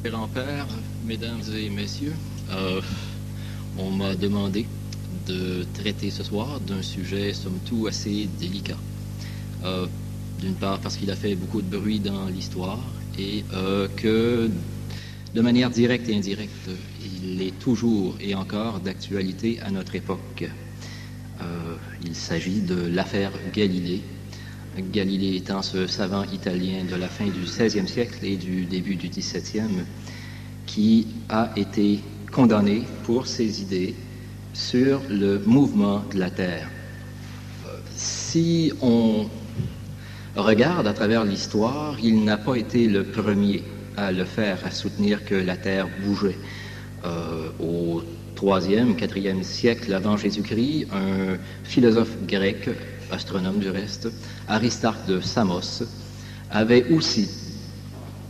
Grand-père, mesdames et messieurs, on m'a demandé de traiter ce soir d'un sujet, somme toute, assez délicat. D'une part parce qu'il a fait beaucoup de bruit dans l'histoire et que, de manière directe et indirecte, il est toujours et encore d'actualité à notre époque. Il s'agit de l'affaire Galilée. Galilée étant ce savant italien de la fin du XVIe siècle et du début du XVIIe qui a été condamné pour ses idées sur le mouvement de la Terre. Si on regarde à travers l'histoire, il n'a pas été le premier à le faire, à soutenir que la Terre bougeait. Au IIIe, IVe siècle avant Jésus-Christ, un philosophe grec, astronome du reste, Aristarque de Samos, avait aussi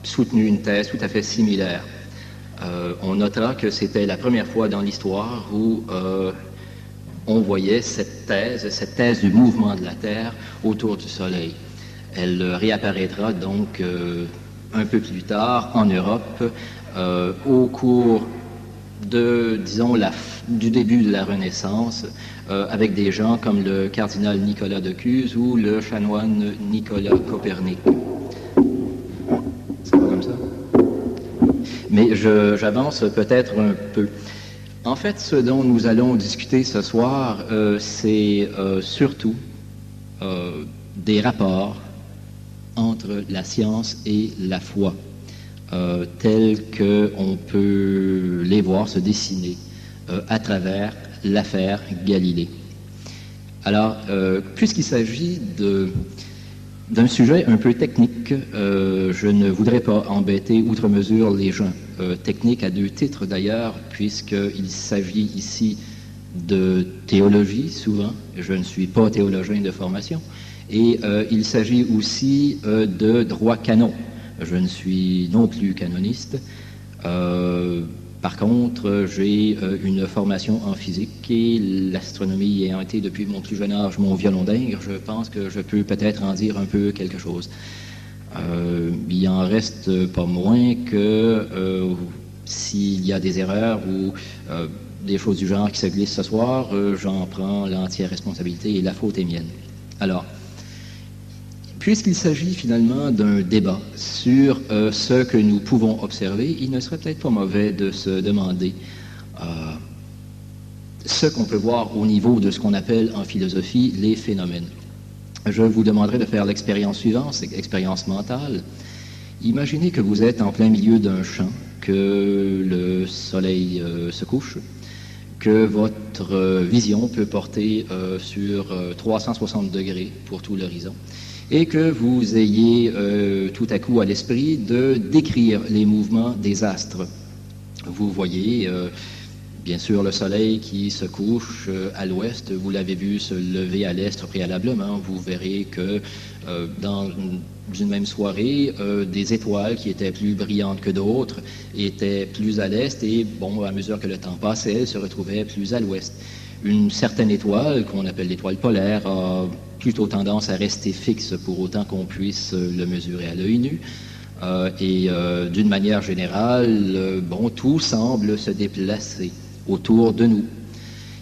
soutenu une thèse tout à fait similaire. On notera que c'était la première fois dans l'histoire où on voyait cette thèse du mouvement de la Terre autour du Soleil. Elle réapparaîtra donc un peu plus tard en Europe au cours de, disons, du début de la Renaissance, avec des gens comme le cardinal Nicolas de Cuse ou le chanoine Nicolas Copernic. C'est pas comme ça? Mais j'avance peut-être un peu. En fait, ce dont nous allons discuter ce soir, c'est surtout des rapports entre la science et la foi, tels qu'on peut les voir se dessiner à travers l'affaire Galilée. Alors, puisqu'il s'agit d'un sujet un peu technique, je ne voudrais pas embêter outre mesure les gens. Technique à deux titres d'ailleurs, puisqu'il s'agit ici de théologie souvent. Je ne suis pas théologien de formation. Et il s'agit aussi de droit canon. Je ne suis non plus canoniste. Par contre, j'ai une formation en physique et l'astronomie ayant été depuis mon plus jeune âge mon violon d'ingre, je pense que je peux peut-être en dire un peu quelque chose. Il en reste pas moins que s'il y a des erreurs ou des choses du genre qui se glissent ce soir, j'en prends l'entière responsabilité et la faute est mienne. Alors, puisqu'il s'agit finalement d'un débat sur ce que nous pouvons observer, il ne serait peut-être pas mauvais de se demander ce qu'on peut voir au niveau de ce qu'on appelle en philosophie les phénomènes. Je vous demanderai de faire l'expérience suivante, c'est l'expérience mentale. Imaginez que vous êtes en plein milieu d'un champ, que le soleil se couche, que votre vision peut porter sur 360 degrés pour tout l'horizon, et que vous ayez tout à coup à l'esprit de décrire les mouvements des astres. Vous voyez bien sûr le soleil qui se couche à l'ouest, vous l'avez vu se lever à l'est préalablement. Vous verrez que dans une même soirée, des étoiles qui étaient plus brillantes que d'autres étaient plus à l'est et, bon, à mesure que le temps passait, elles se retrouvaient plus à l'ouest. Une certaine étoile, qu'on appelle l'étoile polaire, a plutôt tendance à rester fixe pour autant qu'on puisse le mesurer à l'œil nu. D'une manière générale, bon, tout semble se déplacer autour de nous.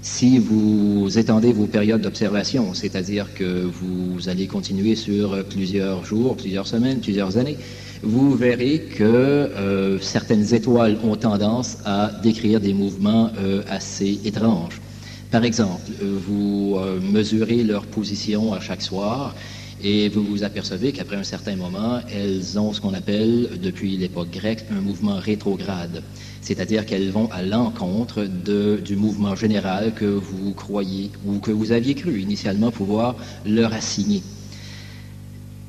Si vous étendez vos périodes d'observation, c'est-à-dire que vous allez continuer sur plusieurs jours, plusieurs semaines, plusieurs années, vous verrez que certaines étoiles ont tendance à décrire des mouvements assez étranges. Par exemple, vous mesurez leur position à chaque soir et vous vous apercevez qu'après un certain moment, elles ont ce qu'on appelle, depuis l'époque grecque, un mouvement rétrograde. C'est-à-dire qu'elles vont à l'encontre du mouvement général que vous croyez ou que vous aviez cru initialement pouvoir leur assigner.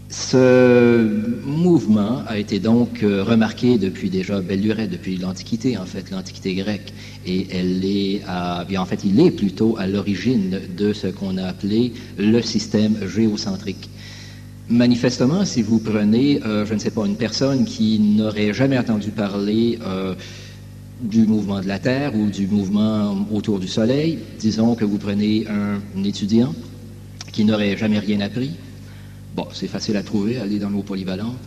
Ce mouvement a été donc remarqué depuis déjà belle lurette, depuis l'Antiquité, en fait, l'Antiquité grecque. Et bien en fait, il est plutôt à l'origine de ce qu'on a appelé le système géocentrique. Manifestement, si vous prenez, je ne sais pas, une personne qui n'aurait jamais entendu parler du mouvement de la Terre ou du mouvement autour du Soleil, disons que vous prenez un étudiant qui n'aurait jamais rien appris. Bon, c'est facile à trouver, aller dans l'eau polyvalente.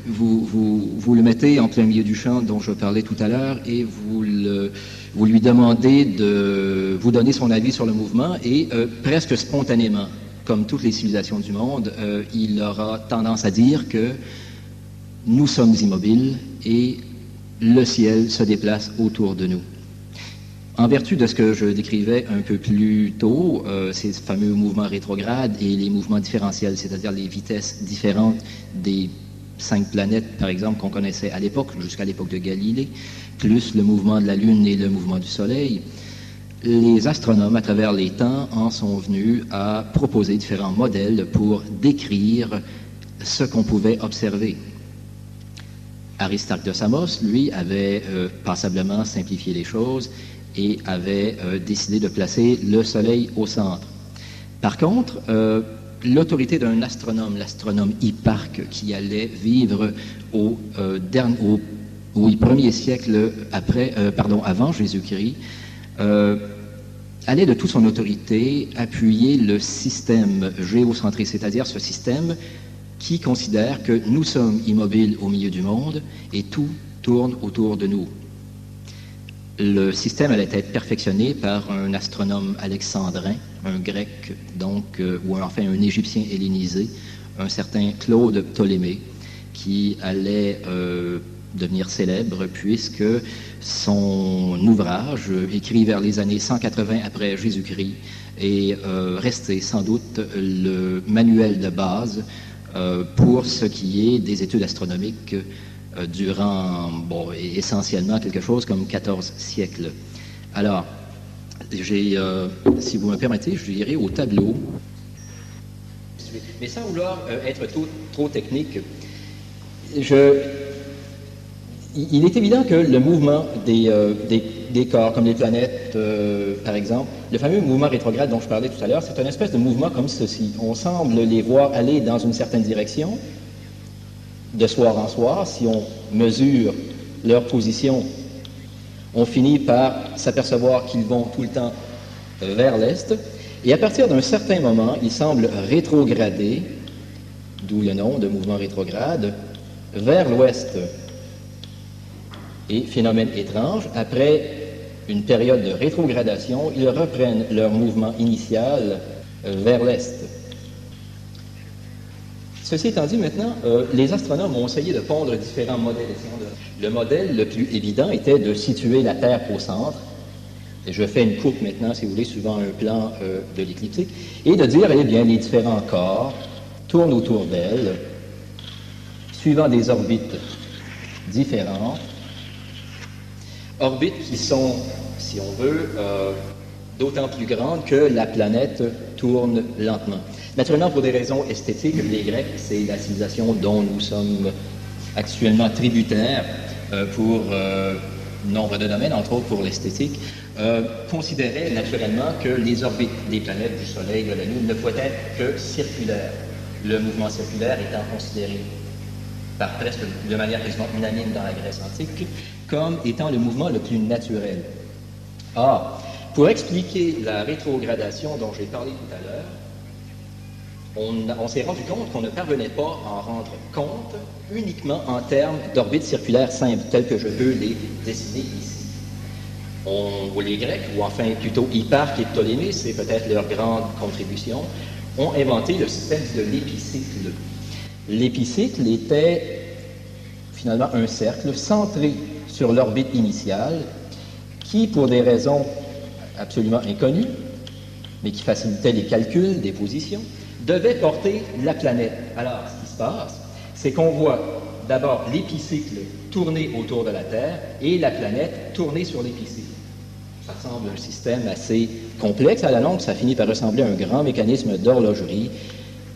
Vous le mettez en plein milieu du champ dont je parlais tout à l'heure et vous lui demandez de vous donner son avis sur le mouvement et presque spontanément, comme toutes les civilisations du monde, il aura tendance à dire que nous sommes immobiles et le ciel se déplace autour de nous. En vertu de ce que je décrivais un peu plus tôt, ces fameux mouvements rétrogrades et les mouvements différentiels, c'est-à-dire les vitesses différentes des 5 planètes, par exemple, qu'on connaissait à l'époque, jusqu'à l'époque de Galilée, plus le mouvement de la Lune et le mouvement du Soleil, les astronomes, à travers les temps, en sont venus à proposer différents modèles pour décrire ce qu'on pouvait observer. Aristarque de Samos, lui, avait passablement simplifié les choses et avait décidé de placer le Soleil au centre. Par contre, l'autorité d'un astronome, l'astronome Hipparque, qui allait vivre au premier siècle avant Jésus-Christ, allait de toute son autorité appuyer le système géocentré, c'est-à-dire ce système qui considère que nous sommes immobiles au milieu du monde et tout tourne autour de nous. Le système allait être perfectionné par un astronome alexandrin, un grec donc, ou enfin un égyptien hellénisé, un certain Claude Ptolémée, qui allait devenir célèbre puisque son ouvrage, écrit vers les années 180 après Jésus-Christ, est resté sans doute le manuel de base pour ce qui est des études astronomiques durant, essentiellement quelque chose comme 14 siècles. Alors, si vous me permettez, je dirais au tableau, mais sans vouloir être trop technique, il est évident que le mouvement des corps, comme les planètes, par exemple, le fameux mouvement rétrograde dont je parlais tout à l'heure, c'est une espèce de mouvement comme ceci. On semble les voir aller dans une certaine direction, de soir en soir. Si on mesure leur position, on finit par s'apercevoir qu'ils vont tout le temps vers l'est. Et à partir d'un certain moment, ils semblent rétrograder, d'où le nom de mouvement rétrograde, vers l'ouest. Et phénomène étrange, après une période de rétrogradation, ils reprennent leur mouvement initial vers l'est. Ceci étant dit, maintenant, les astronomes ont essayé de pondre différents modèles. Le modèle le plus évident était de situer la Terre au centre. Et je fais une coupe maintenant, si vous voulez, suivant un plan de l'écliptique, et de dire, eh bien, les différents corps tournent autour d'elle, suivant des orbites différentes, orbites qui sont, si on veut, d'autant plus grandes que la planète tourne lentement. Naturellement, pour des raisons esthétiques, les Grecs, c'est la civilisation dont nous sommes actuellement tributaires pour nombre de domaines, entre autres pour l'esthétique, considéraient naturellement que les orbites des planètes, du Soleil, de la Lune, ne pouvaient être que circulaires. Le mouvement circulaire étant considéré de manière quasiment unanime dans la Grèce antique comme étant le mouvement le plus naturel. Or, pour expliquer la rétrogradation dont j'ai parlé tout à l'heure, on s'est rendu compte qu'on ne parvenait pas à en rendre compte uniquement en termes d'orbites circulaires simples, telles que je peux les dessiner ici. Les Grecs, ou enfin plutôt Hipparque et Ptolémée, c'est peut-être leur grande contribution, ont inventé le système de l'épicycle. L'épicycle était finalement un cercle centré sur l'orbite initiale qui, pour des raisons absolument inconnues, mais qui facilitaient les calculs des positions, devait porter la planète. Alors, ce qui se passe, c'est qu'on voit d'abord l'épicycle tourner autour de la Terre et la planète tourner sur l'épicycle. Ça semble un système assez complexe. À la longue, ça finit par ressembler à un grand mécanisme d'horlogerie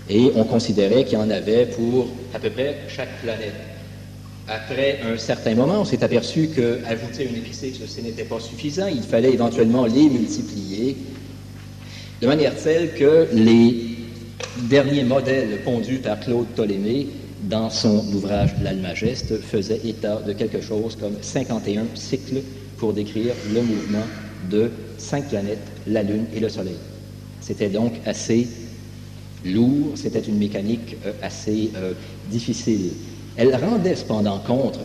et on considérait qu'il y en avait pour à peu près chaque planète. Après un certain moment, on s'est aperçu qu'ajouter un épicycle, ce n'était pas suffisant. Il fallait éventuellement les multiplier de manière telle que les derniers modèles pondus par Claude Ptolémée dans son ouvrage L'Almageste faisaient état de quelque chose comme 51 cycles pour décrire le mouvement de 5 planètes, la Lune et le Soleil. C'était donc assez lourd, c'était une mécanique assez difficile. Elle rendait cependant compte,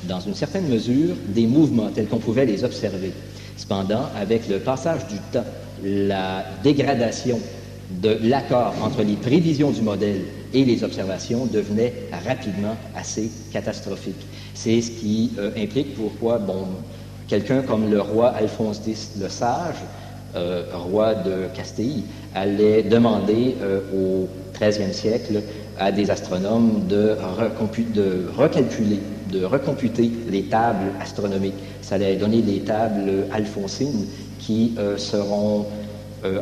dans une certaine mesure, des mouvements tels qu'on pouvait les observer. Cependant, avec le passage du temps, la dégradation de l'accord entre les prévisions du modèle et les observations devenait rapidement assez catastrophique. C'est ce qui implique pourquoi quelqu'un comme le roi Alphonse X le Sage, roi de Castille, allait demander au XIIIe siècle à des astronomes de recomputer les tables astronomiques. Ça allait donner des tables alphonsines qui seront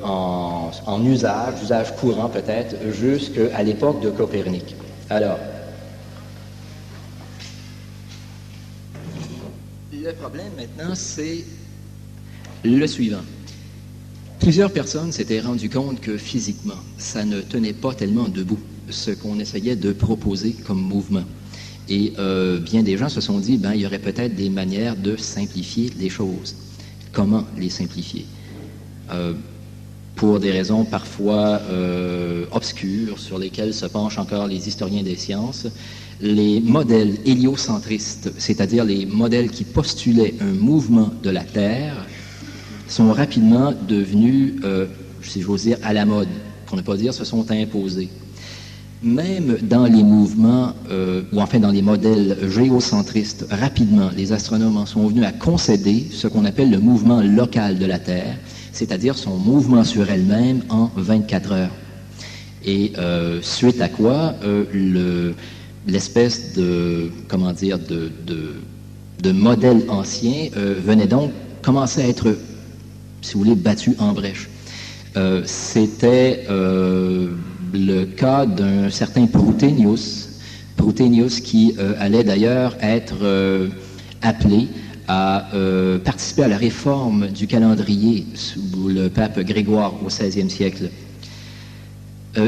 en usage courant peut-être, jusqu'à l'époque de Copernic. Alors, le problème maintenant, c'est le suivant. Plusieurs personnes s'étaient rendues compte que physiquement, ça ne tenait pas tellement debout, ce qu'on essayait de proposer comme mouvement. Et bien des gens se sont dit, il y aurait peut-être des manières de simplifier les choses. Comment les simplifier? Pour des raisons parfois obscures, sur lesquelles se penchent encore les historiens des sciences, les modèles héliocentristes, c'est-à-dire les modèles qui postulaient un mouvement de la Terre, sont rapidement devenus, si j'ose dire, à la mode, pour ne pas dire se sont imposés. Même dans les mouvements, ou enfin dans les modèles géocentristes, rapidement, les astronomes en sont venus à concéder ce qu'on appelle le mouvement local de la Terre, c'est-à-dire son mouvement sur elle-même en 24 heures. Et suite à quoi, l'espèce de, de modèle ancien venait donc commencer à être, si vous voulez, battu en brèche. C'était le cas d'un certain Prutenius qui allait d'ailleurs être appelé à participer à la réforme du calendrier sous le pape Grégoire au XVIe siècle.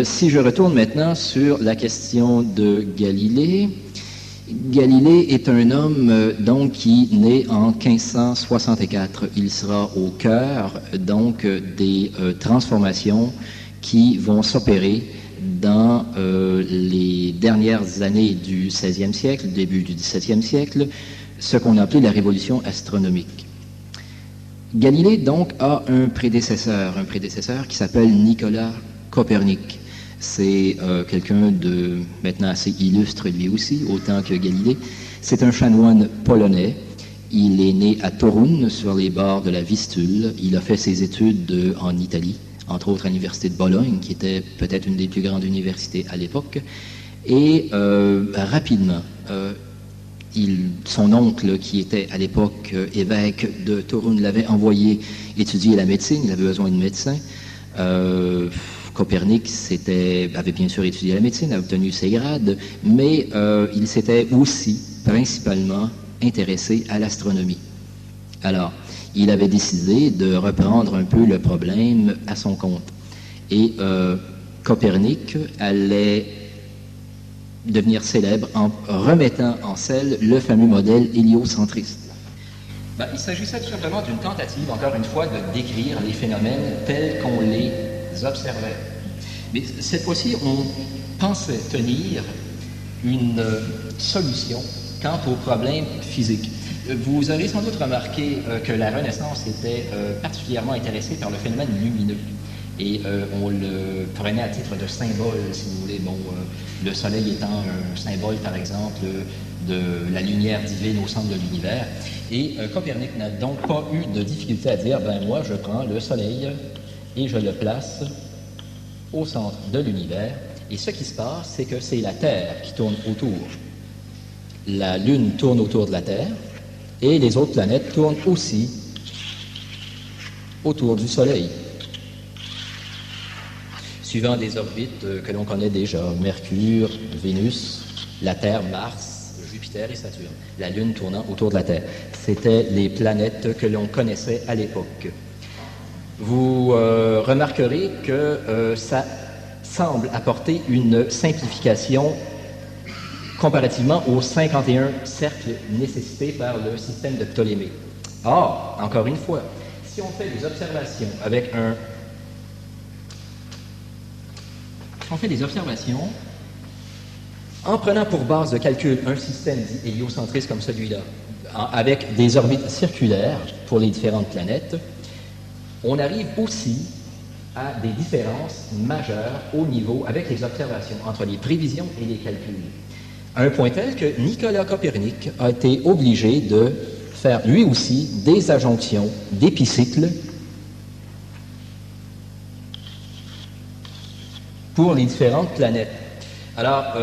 Si je retourne maintenant sur la question de Galilée, Galilée est un homme donc qui naît en 1564. Il sera au cœur donc des transformations qui vont s'opérer dans les dernières années du XVIe siècle, début du XVIIe siècle, ce qu'on a appelé la révolution astronomique. Galilée donc a un prédécesseur qui s'appelle Nicolas Copernic. C'est quelqu'un de maintenant assez illustre lui aussi, autant que Galilée. C'est un chanoine polonais. Il est né à Torun, sur les bords de la Vistule. Il a fait ses études en Italie, entre autres à l'université de Bologne, qui était peut-être une des plus grandes universités à l'époque. Et rapidement, son oncle, qui était à l'époque évêque de Torun, l'avait envoyé étudier la médecine. Il avait besoin de médecins. Copernic avait bien sûr étudié la médecine, a obtenu ses grades, mais il s'était aussi principalement intéressé à l'astronomie. Alors, il avait décidé de reprendre un peu le problème à son compte. Et Copernic allait devenir célèbre en remettant en selle le fameux modèle héliocentriste. Il s'agissait tout simplement d'une tentative, encore une fois, de décrire les phénomènes tels qu'on les observait. Mais cette fois-ci, on pensait tenir une solution quant aux problèmes physiques. Vous aurez sans doute remarqué que la Renaissance était particulièrement intéressée par le phénomène lumineux. Et on le prenait à titre de symbole, si vous voulez. Le Soleil étant un symbole, par exemple, de la lumière divine au centre de l'univers. Et Copernic n'a donc pas eu de difficulté à dire, moi, je prends le Soleil et je le place au centre de l'univers. Et ce qui se passe, c'est que c'est la Terre qui tourne autour. La Lune tourne autour de la Terre et les autres planètes tournent aussi autour du Soleil, suivant des orbites que l'on connaît déjà, Mercure, Vénus, la Terre, Mars, Jupiter et Saturne, la Lune tournant autour de la Terre. C'étaient les planètes que l'on connaissait à l'époque. Vous remarquerez que ça semble apporter une simplification comparativement aux 51 cercles nécessités par le système de Ptolémée. Or, encore une fois, si on fait des observations avec En prenant pour base de calcul un système dit héliocentriste comme celui-là, avec des orbites circulaires pour les différentes planètes, on arrive aussi à des différences majeures au niveau, avec les observations, entre les prévisions et les calculs. À un point tel que Nicolas Copernic a été obligé de faire lui aussi des adjonctions d'épicycles pour les différentes planètes. Alors,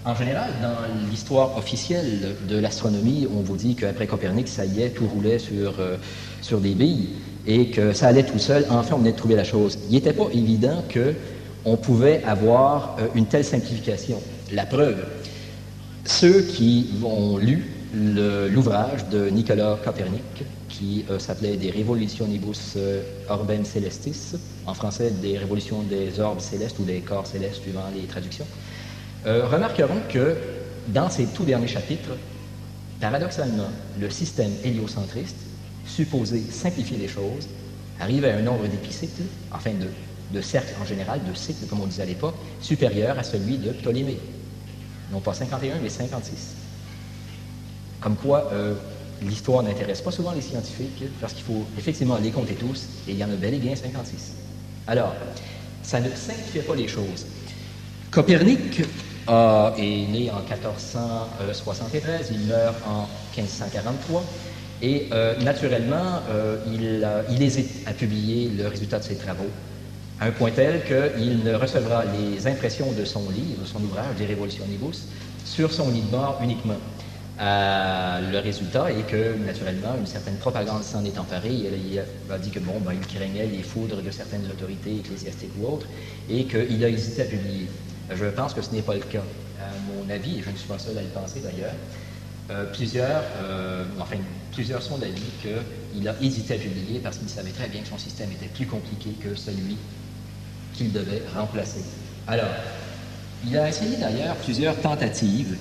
en général, dans l'histoire officielle de l'astronomie, on vous dit qu'après Copernic, ça y est, tout roulait sur des billes et que ça allait tout seul. Enfin, on venait de trouver la chose. Il n'était pas évident qu'on pouvait avoir une telle simplification. La preuve, ceux qui ont lu l'ouvrage de Nicolas Copernic, qui s'appelait De Revolutionibus Orbem Celestis, en français des révolutions des orbes célestes ou des corps célestes, suivant les traductions, remarqueront que dans ces tout derniers chapitres, paradoxalement, le système héliocentriste, supposé simplifier les choses, arrive à un nombre d'épicycles, enfin de cercles en général, de cycles, comme on disait à l'époque, supérieur à celui de Ptolémée. Non pas 51, mais 56. Comme quoi, l'histoire n'intéresse pas souvent les scientifiques, parce qu'il faut effectivement les compter tous, et il y en a bel et bien 56. Alors, ça ne simplifiait pas les choses. Copernic est né en 1473, il meurt en 1543, et naturellement, il hésite à publier le résultat de ses travaux, à un point tel qu'il ne recevra les impressions de son livre, son ouvrage, De Revolutionibus, sur son lit de mort uniquement. Le résultat est que, naturellement, une certaine propagande s'en est emparée. Il a dit que, bon, ben, il craignait les foudres de certaines autorités ecclésiastiques ou autres, et qu'il a hésité à publier. Je pense que ce n'est pas le cas. À mon avis, et je ne suis pas seul à le penser d'ailleurs, plusieurs sont d'avis qu'il a hésité à publier parce qu'il savait très bien que son système était plus compliqué que celui qu'il devait remplacer. Alors, il a essayé d'ailleurs plusieurs tentatives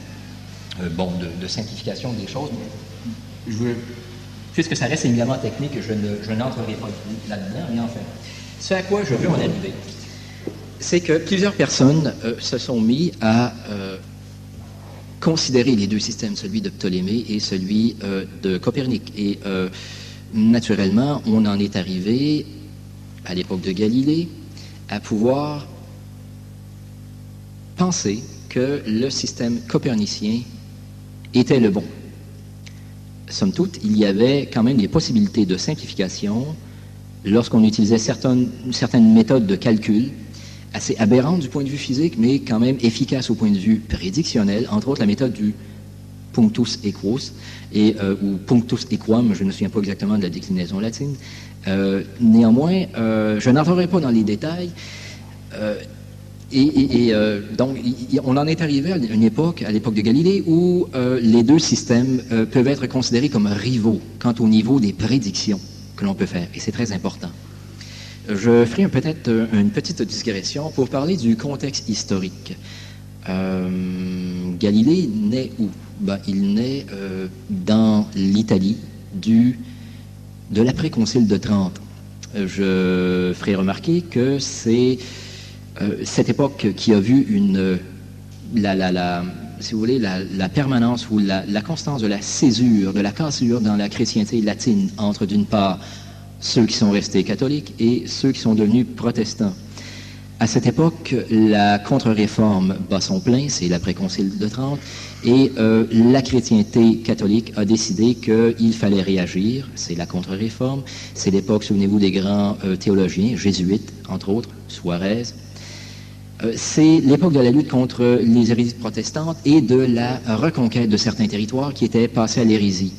de simplification des choses, mais puisque ça reste éminemment technique, je n'entrerai pas là-dedans, mais enfin, ce à quoi je veux en arriver, c'est que plusieurs personnes se sont mis à considérer les deux systèmes, celui de Ptolémée et celui de Copernic. Et naturellement, on en est arrivé, à l'époque de Galilée, à pouvoir penser que le système copernicien était le bon. Somme toute, il y avait quand même des possibilités de simplification lorsqu'on utilisait certaines méthodes de calcul assez aberrantes du point de vue physique, mais quand même efficaces au point de vue prédictionnel, entre autres la méthode du punctus equus, ou punctus equam, je ne me souviens pas exactement de la déclinaison latine. Néanmoins, je n'entrerai pas dans les détails, donc on en est arrivé à une époque, à l'époque de Galilée, où les deux systèmes peuvent être considérés comme rivaux quant au niveau des prédictions que l'on peut faire, et c'est très important. Je ferai peut-être une petite digression pour parler du contexte historique. Galilée naît où? Il naît dans l'Italie de l'après-concile de Trente. Je ferai remarquer que c'est cette époque qui a vu si vous voulez, la permanence ou la constance de la césure, de la cassure dans la chrétienté latine entre, d'une part, ceux qui sont restés catholiques et ceux qui sont devenus protestants. À cette époque, la contre-réforme bat son plein, c'est l'après-concile de Trente, et la chrétienté catholique a décidé qu'il fallait réagir, c'est la contre-réforme, c'est l'époque, souvenez-vous, des grands théologiens, jésuites, entre autres, Suarez. C'est l'époque de la lutte contre les hérésies protestantes et de la reconquête de certains territoires qui étaient passés à l'hérésie.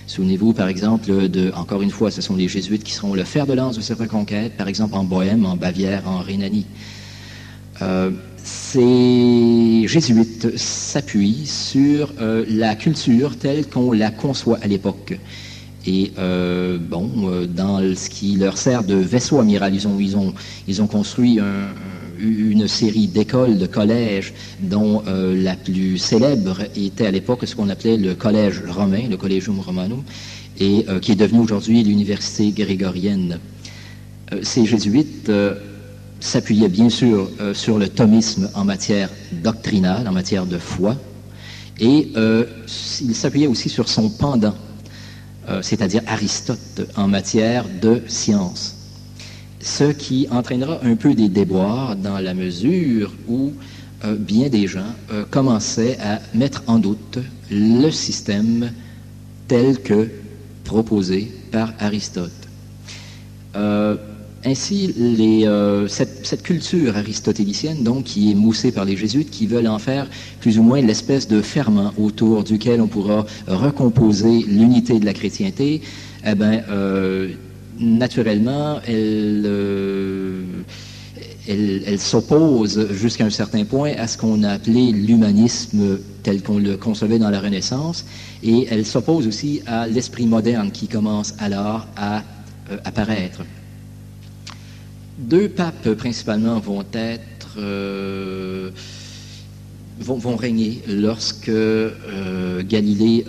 Souvenez-vous, par exemple, encore une fois, ce sont les jésuites qui seront le fer de lance de cette reconquête, par exemple en Bohême, en Bavière, en Rhénanie. Ces jésuites s'appuient sur la culture telle qu'on la conçoit à l'époque. Et dans ce qui leur sert de vaisseau amiral, ils ont construit une série d'écoles, de collèges, dont la plus célèbre était à l'époque ce qu'on appelait le collège romain, le Collegium Romanum, et qui est devenu aujourd'hui l'université grégorienne. Ces jésuites s'appuyait bien sûr sur le thomisme en matière doctrinale, en matière de foi, et il s'appuyait aussi sur son pendant, c'est-à-dire Aristote, en matière de science. Ce qui entraînera un peu des déboires dans la mesure où bien des gens commençaient à mettre en doute le système tel que proposé par Aristote. Ainsi, cette culture aristotélicienne, donc, qui est moussée par les jésuites, qui veulent en faire plus ou moins l'espèce de ferment autour duquel on pourra recomposer l'unité de la chrétienté, eh bien, naturellement, elle s'oppose jusqu'à un certain point à ce qu'on a appelé l'humanisme tel qu'on le concevait dans la Renaissance, et elle s'oppose aussi à l'esprit moderne qui commence alors à apparaître. Deux papes principalement vont régner lorsque Galilée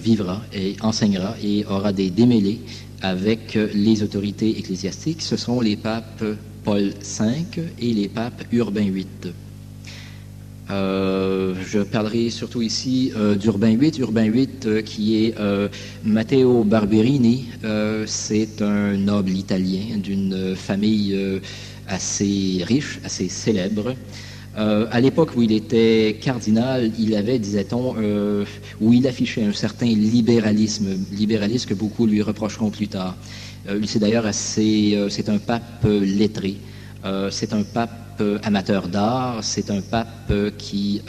vivra et enseignera et aura des démêlés avec les autorités ecclésiastiques. Ce seront les papes Paul V et les papes Urbain VIII. Je parlerai surtout ici d'Urbain VIII. Urbain VIII qui est Matteo Barberini. C'est un noble italien d'une famille assez riche, assez célèbre. À l'époque où il était cardinal, il avait, disait-on, où il affichait un certain libéralisme que beaucoup lui reprocheront plus tard. C'est d'ailleurs c'est un pape lettré, c'est un pape amateur d'art, c'est un pape qui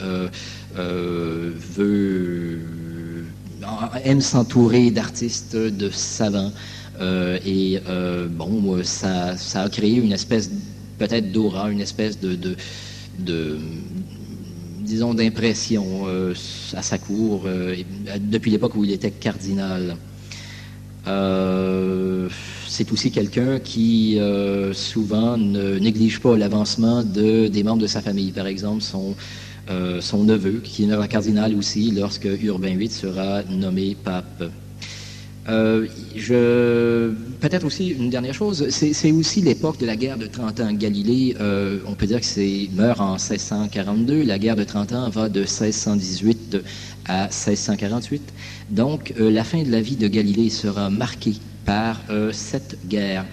aime s'entourer d'artistes, de savants, ça a créé une espèce peut-être d'aura, une espèce disons, d'impression à sa cour depuis l'époque où il était cardinal. C'est aussi quelqu'un qui souvent ne néglige pas l'avancement des membres de sa famille. Par exemple, son neveu, qui est cardinal aussi, lorsque Urbain VIII sera nommé pape. Peut-être aussi une dernière chose, c'est aussi l'époque de la guerre de 30 ans. Galilée, on peut dire que meurt en 1642, la guerre de 30 ans va de 1618 à 1648. Donc, la fin de la vie de Galilée sera marquée par cette guerre.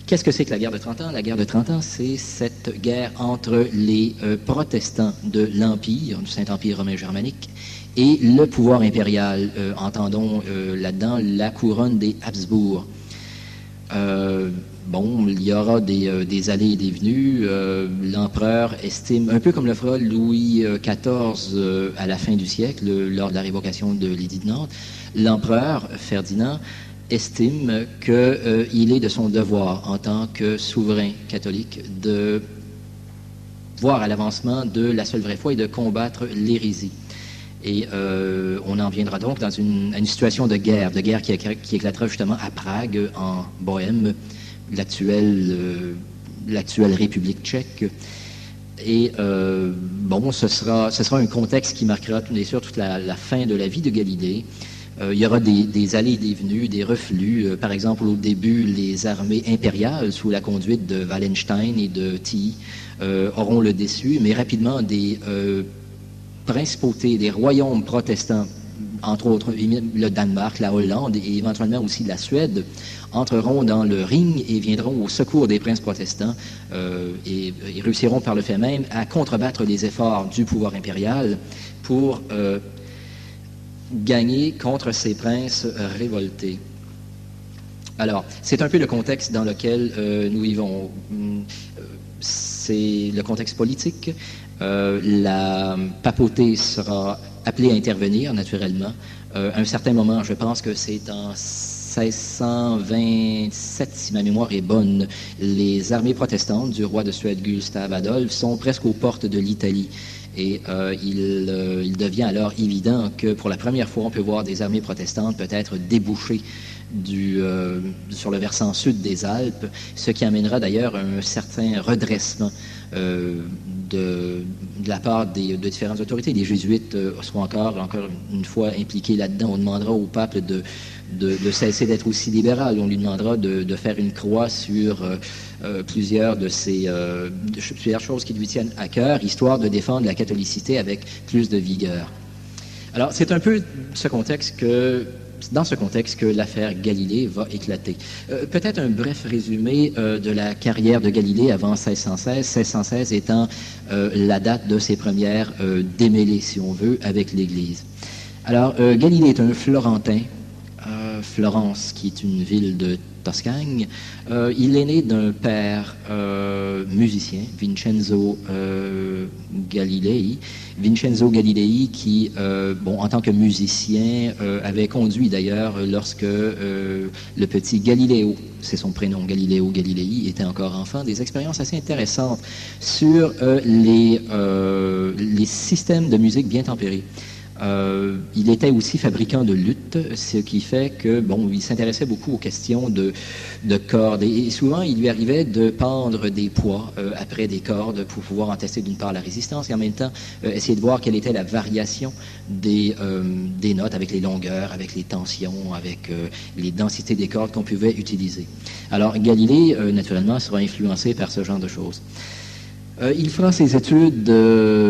Qu'est-ce que c'est que la guerre de 30 ans? La guerre de 30 ans, c'est cette guerre entre les protestants de l'Empire, du Saint-Empire romain germanique, et le pouvoir impérial, entendons là-dedans la couronne des Habsbourg. Il y aura des allées et des venues. L'empereur estime, un peu comme le fera Louis XIV à la fin du siècle, lors de la révocation de l'édit de Nantes, l'empereur Ferdinand estime qu'il est de son devoir en tant que souverain catholique de voir à l'avancement de la seule vraie foi et de combattre l'hérésie. Et on en viendra donc dans une situation de guerre qui éclatera justement à Prague, en Bohême, l'actuelle République tchèque. Et ce sera un contexte qui marquera bien sûr toute la fin de la vie de Galilée. Il y aura des allées et des venues, des reflux. Par exemple, au début, les armées impériales, sous la conduite de Wallenstein et de Tilly, auront le dessus, mais rapidement, des principautés, des royaumes protestants, entre autres le Danemark, la Hollande et éventuellement aussi la Suède, entreront dans le ring et viendront au secours des princes protestants et réussiront par le fait même à contrebattre les efforts du pouvoir impérial pour gagner contre ces princes révoltés. Alors, c'est un peu le contexte dans lequel nous vivons. C'est le contexte politique. La papauté sera appelée à intervenir, naturellement. À un certain moment, je pense que c'est en 1627, si ma mémoire est bonne, les armées protestantes du roi de Suède, Gustave Adolphe, sont presque aux portes de l'Italie. Et il devient alors évident que pour la première fois, on peut voir des armées protestantes peut-être déboucher sur le versant sud des Alpes, ce qui amènera d'ailleurs un certain redressement de la part de différentes autorités. Les jésuites seront encore une fois impliqués là-dedans. On demandera au pape de cesser d'être aussi libéral. On lui demandera de faire une croix sur plusieurs choses qui lui tiennent à cœur, histoire de défendre la catholicité avec plus de vigueur. Alors, c'est un peu dans ce contexte que l'affaire Galilée va éclater. Peut-être un bref résumé de la carrière de Galilée avant 1616, 1616 étant la date de ses premières démêlés, si on veut, avec l'Église. Alors, Galilée est un Florentin, Florence, qui est une ville de Toscane. Il est né d'un père musicien, Vincenzo Galilei. Vincenzo Galilei qui, en tant que musicien, avait conduit d'ailleurs lorsque le petit Galiléo, c'est son prénom, Galileo Galilei, était encore enfant, des expériences assez intéressantes sur les systèmes de musique bien tempérés. Il était aussi fabricant de luth, ce qui fait que, il s'intéressait beaucoup aux questions de cordes. Et souvent, il lui arrivait de pendre des poids après des cordes pour pouvoir en tester d'une part la résistance et en même temps essayer de voir quelle était la variation des notes avec les longueurs, avec les tensions, avec les densités des cordes qu'on pouvait utiliser. Alors, Galilée, naturellement, sera influencé par ce genre de choses. Il fera ses études,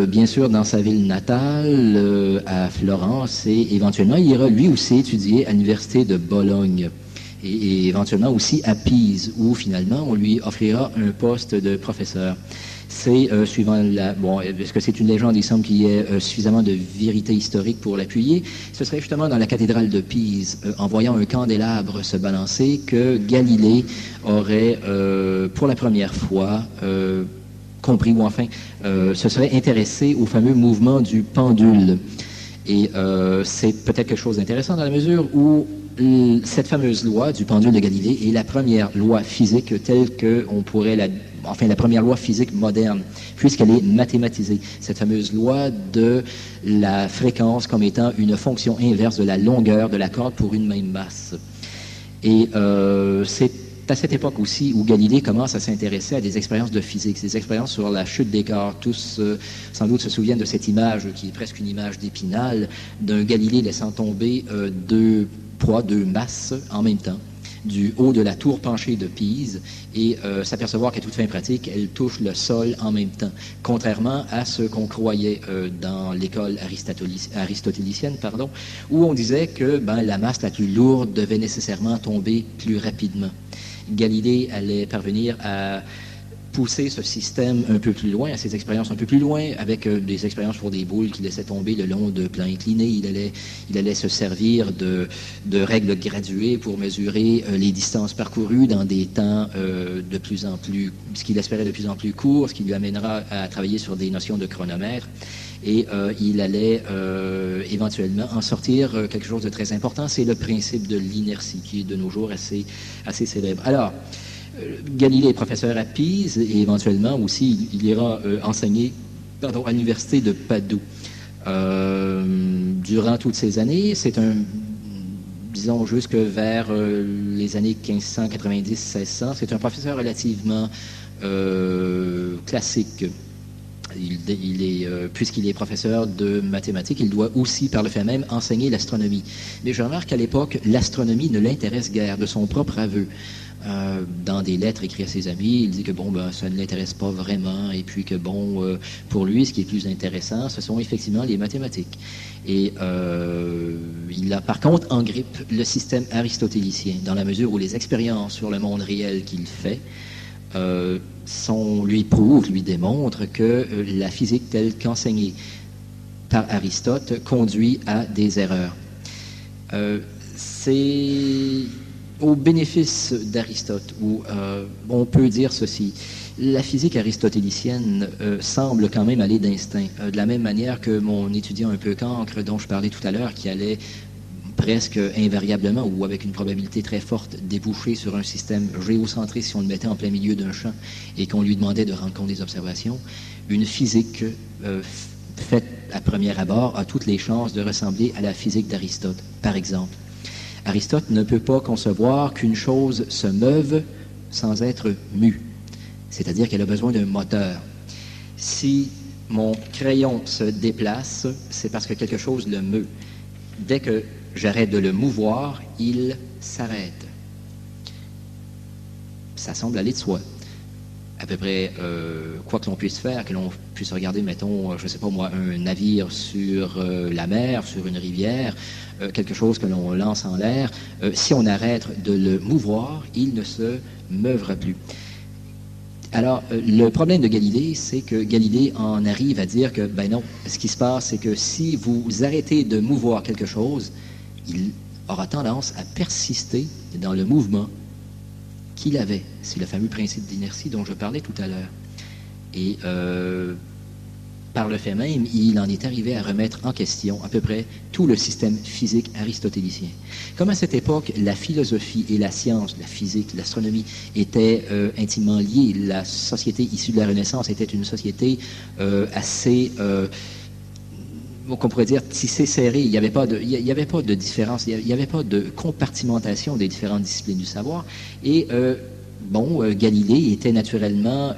bien sûr, dans sa ville natale, à Florence, et éventuellement, il ira lui aussi étudier à l'université de Bologne, et éventuellement aussi à Pise, où finalement, on lui offrira un poste de professeur. C'est, suivant est-ce que c'est une légende, il semble qu'il y ait suffisamment de vérité historique pour l'appuyer. Ce serait justement dans la cathédrale de Pise, en voyant un candélabre se balancer, que Galilée aurait, pour la première fois, compris, ou enfin, se serait intéressé au fameux mouvement du pendule. Et c'est peut-être quelque chose d'intéressant dans la mesure où cette fameuse loi du pendule de Galilée est la première loi physique telle qu'on pourrait la première loi physique moderne, puisqu'elle est mathématisée. Cette fameuse loi de la fréquence comme étant une fonction inverse de la longueur de la corde pour une même masse. Et c'est à cette époque aussi où Galilée commence à s'intéresser à des expériences de physique, des expériences sur la chute des corps. Tous, sans doute, se souviennent de cette image qui est presque une image d'Épinal, d'un Galilée laissant tomber deux masses en même temps, du haut de la tour penchée de Pise, et s'apercevoir qu'à toute fin pratique, elle touche le sol en même temps, contrairement à ce qu'on croyait dans l'école aristotélicienne, où on disait que la masse la plus lourde devait nécessairement tomber plus rapidement. Galilée allait parvenir à pousser ce système un peu plus loin, à ses expériences un peu plus loin, avec des expériences pour des boules qui laissaient tomber le long de plans inclinés. Il allait se servir de règles graduées pour mesurer les distances parcourues dans des temps de plus en plus, ce qu'il espérait de plus en plus court, ce qui lui amènera à travailler sur des notions de chronomètre. Et il allait éventuellement en sortir quelque chose de très important, c'est le principe de l'inertie, qui est de nos jours assez célèbre. Alors, Galilée est professeur à Pise et éventuellement aussi il ira enseigner à l'université de Padoue. Durant toutes ces années, disons jusque vers les années 1590-1600, c'est un professeur relativement classique. Puisqu'il est professeur de mathématiques, il doit aussi, par le fait même, enseigner l'astronomie. Mais je remarque qu'à l'époque, l'astronomie ne l'intéresse guère, de son propre aveu. Dans des lettres écrites à ses amis, il dit que ça ne l'intéresse pas vraiment, et puis que pour lui, ce qui est plus intéressant, ce sont effectivement les mathématiques. Et il a par contre en grippe le système aristotélicien, dans la mesure où les expériences sur le monde réel qu'il fait lui démontre que la physique telle qu'enseignée par Aristote conduit à des erreurs. C'est au bénéfice d'Aristote où on peut dire ceci. La physique aristotélicienne semble quand même aller d'instinct, de la même manière que mon étudiant un peu cancre dont je parlais tout à l'heure, qui allait presque invariablement ou avec une probabilité très forte déboucher sur un système géocentré si on le mettait en plein milieu d'un champ et qu'on lui demandait de rendre compte des observations. Une physique faite à premier abord a toutes les chances de ressembler à la physique d'Aristote, par exemple. Aristote ne peut pas concevoir qu'une chose se meuve sans être mue, c'est-à-dire qu'elle a besoin d'un moteur. Si mon crayon se déplace, c'est parce que quelque chose le meut. Dès que j'arrête de le mouvoir, il s'arrête. Ça semble aller de soi. À peu près quoi que l'on puisse faire, que l'on puisse regarder, mettons, je ne sais pas moi, un navire sur la mer, sur une rivière, quelque chose que l'on lance en l'air, si on arrête de le mouvoir, il ne se meuvra plus. Alors, le problème de Galilée, c'est que Galilée en arrive à dire que, ben non, ce qui se passe, c'est que si vous arrêtez de mouvoir quelque chose, il aura tendance à persister dans le mouvement qu'il avait. C'est le fameux principe d'inertie dont je parlais tout à l'heure. Et par le fait même, il en est arrivé à remettre en question à peu près tout le système physique aristotélicien. Comme à cette époque, la philosophie et la science, la physique, l'astronomie étaient intimement liées, la société issue de la Renaissance était une société assez... qu'on pourrait dire tissé serré. Il n'y avait pas de différence, il n'y avait pas de compartimentation des différentes disciplines du savoir. Et Galilée était naturellement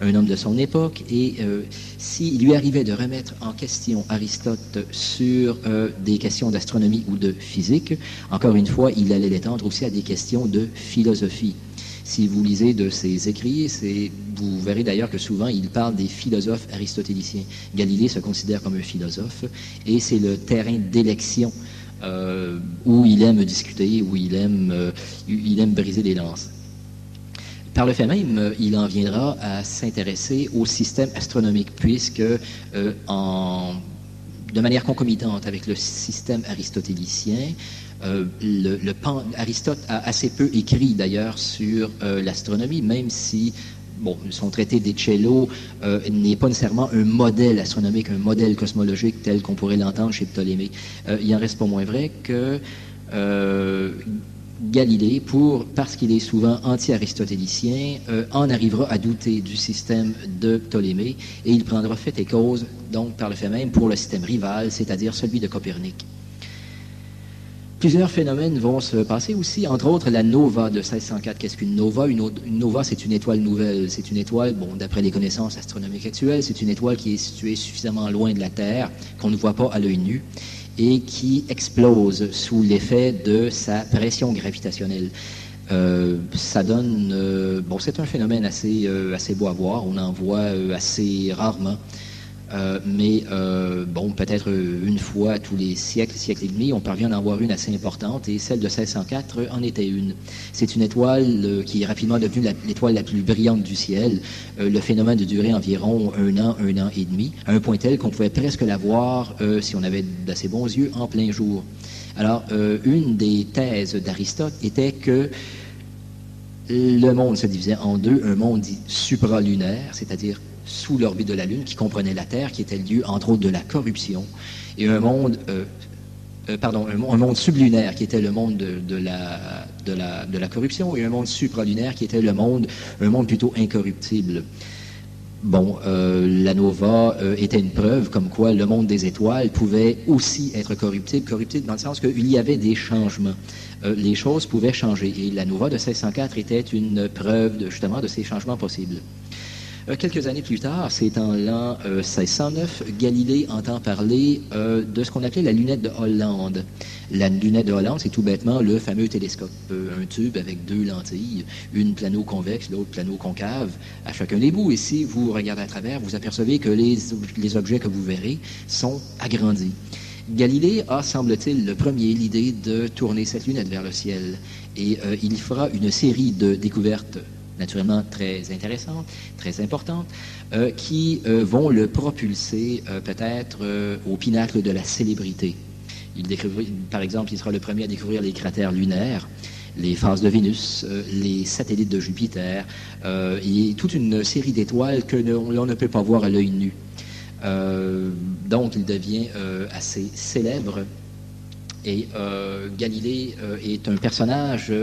un homme de son époque, et s'il lui arrivait de remettre en question Aristote sur des questions d'astronomie ou de physique, encore une fois, il allait l'étendre aussi à des questions de philosophie. Si vous lisez de ses écrits, vous verrez d'ailleurs que souvent il parle des philosophes aristotéliciens. Galilée se considère comme un philosophe, et c'est le terrain d'élection où il aime discuter, où il aime briser les lances. Par le fait même, il en viendra à s'intéresser au système astronomique, puisque de manière concomitante avec le système aristotélicien, Aristote a assez peu écrit d'ailleurs sur l'astronomie, même si son traité d'Eccello n'est pas nécessairement un modèle astronomique, un modèle cosmologique tel qu'on pourrait l'entendre chez Ptolémée. Il en reste pas moins vrai que Galilée, parce qu'il est souvent anti-aristotélicien, en arrivera à douter du système de Ptolémée, et il prendra fait et cause, donc par le fait même, pour le système rival, c'est-à-dire celui de Copernic. Plusieurs phénomènes vont se passer aussi, entre autres la nova de 1604. Qu'est-ce qu'une nova? Une nova, c'est une étoile nouvelle. C'est une étoile, d'après les connaissances astronomiques actuelles, c'est une étoile qui est située suffisamment loin de la Terre, qu'on ne voit pas à l'œil nu, et qui explose sous l'effet de sa pression gravitationnelle. Ça donne... c'est un phénomène assez beau à voir. On en voit assez rarement. Peut-être une fois tous les siècles et demi, on parvient d'en voir une assez importante, et celle de 1604 en était une. C'est une étoile qui est rapidement devenue l'étoile la plus brillante du ciel. Le phénomène de durer environ un an et demi, à un point tel qu'on pouvait presque la voir, si on avait d'assez bons yeux, en plein jour. Alors, une des thèses d'Aristote était que le monde se divisait en deux, un monde dit supralunaire, c'est-à-dire sous l'orbite de la Lune, qui comprenait la Terre, qui était le lieu, entre autres, de la corruption, et un monde sublunaire, qui était le monde de la corruption, et un monde supralunaire, qui était un monde plutôt incorruptible. La nova était une preuve comme quoi le monde des étoiles pouvait aussi être corruptible dans le sens qu'il y avait des changements. Les choses pouvaient changer, et la nova de 1604 était une preuve justement de ces changements possibles. Quelques années plus tard, c'est en l'an 1609, Galilée entend parler de ce qu'on appelait la lunette de Hollande. La lunette de Hollande, c'est tout bêtement le fameux télescope, un tube avec deux lentilles, une plano convexe, l'autre plano concave, à chacun des bouts. Et si vous regardez à travers, vous apercevez que les objets que vous verrez sont agrandis. Galilée a, semble-t-il, le premier l'idée de tourner cette lunette vers le ciel. Et il fera une série de découvertes naturellement très intéressantes, très importantes, qui vont le propulser peut-être au pinacle de la célébrité. Par exemple, il sera le premier à découvrir les cratères lunaires, les phases de Vénus, les satellites de Jupiter, et toute une série d'étoiles que l'on ne peut pas voir à l'œil nu. Donc, il devient assez célèbre. Et Galilée est un personnage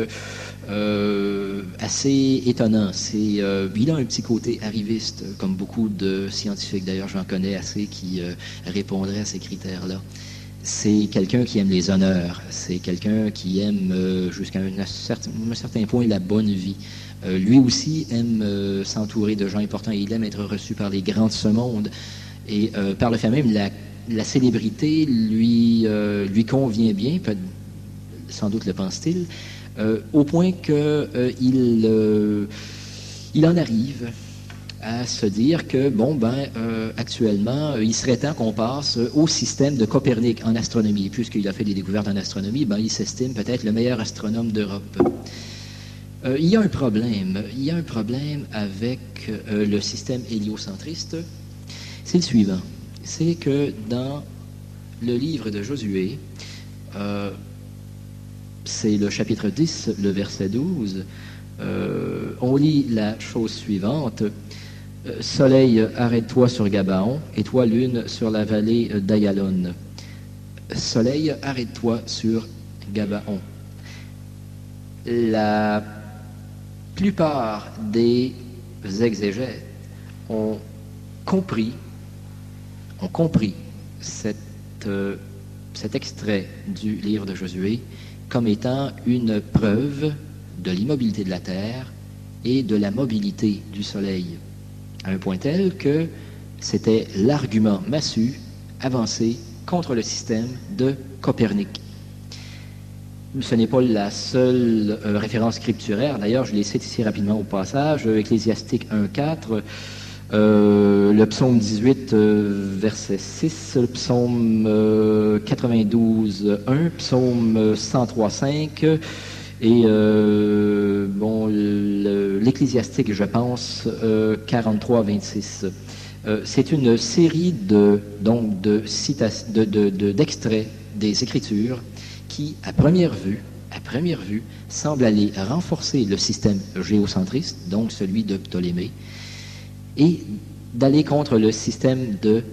assez étonnant. Il a un petit côté arriviste, comme beaucoup de scientifiques. D'ailleurs, j'en connais assez qui répondraient à ces critères-là. c'est quelqu'un qui aime les honneurs, c'est quelqu'un qui aime jusqu'à un certain point la bonne vie. Lui aussi aime s'entourer de gens importants et il aime être reçu par les grands de ce monde. Et par le fait même, la célébrité lui convient bien, sans doute le pense-t-il, au point qu'il il en arrive à se dire que, actuellement, il serait temps qu'on passe au système de Copernic en astronomie. Puisqu'il a fait des découvertes en astronomie, il s'estime peut-être le meilleur astronome d'Europe. Il y a un problème. Il y a un problème avec le système héliocentriste. C'est le suivant. C'est que dans le livre de Josué, c'est le chapitre 10, le verset 12, on lit la chose suivante. Soleil, arrête-toi sur Gabaon, et toi, lune, sur la vallée d'Ayalon. Soleil, arrête-toi sur Gabaon. La plupart des exégètes ont compris cet extrait du livre de Josué comme étant une preuve de l'immobilité de la terre et de la mobilité du soleil, à un point tel que c'était l'argument massu avancé contre le système de Copernic. Ce n'est pas la seule référence scripturaire. D'ailleurs, je les cite ici rapidement au passage. Ecclésiastique 1.4, le psaume 18, verset 6, le psaume 92.1, psaume 103.5, et l'Ecclésiastique, je pense, 43.26. C'est une série d'extraits des Écritures qui, à première vue, semble aller renforcer le système géocentriste, donc celui de Ptolémée, et d'aller contre le système de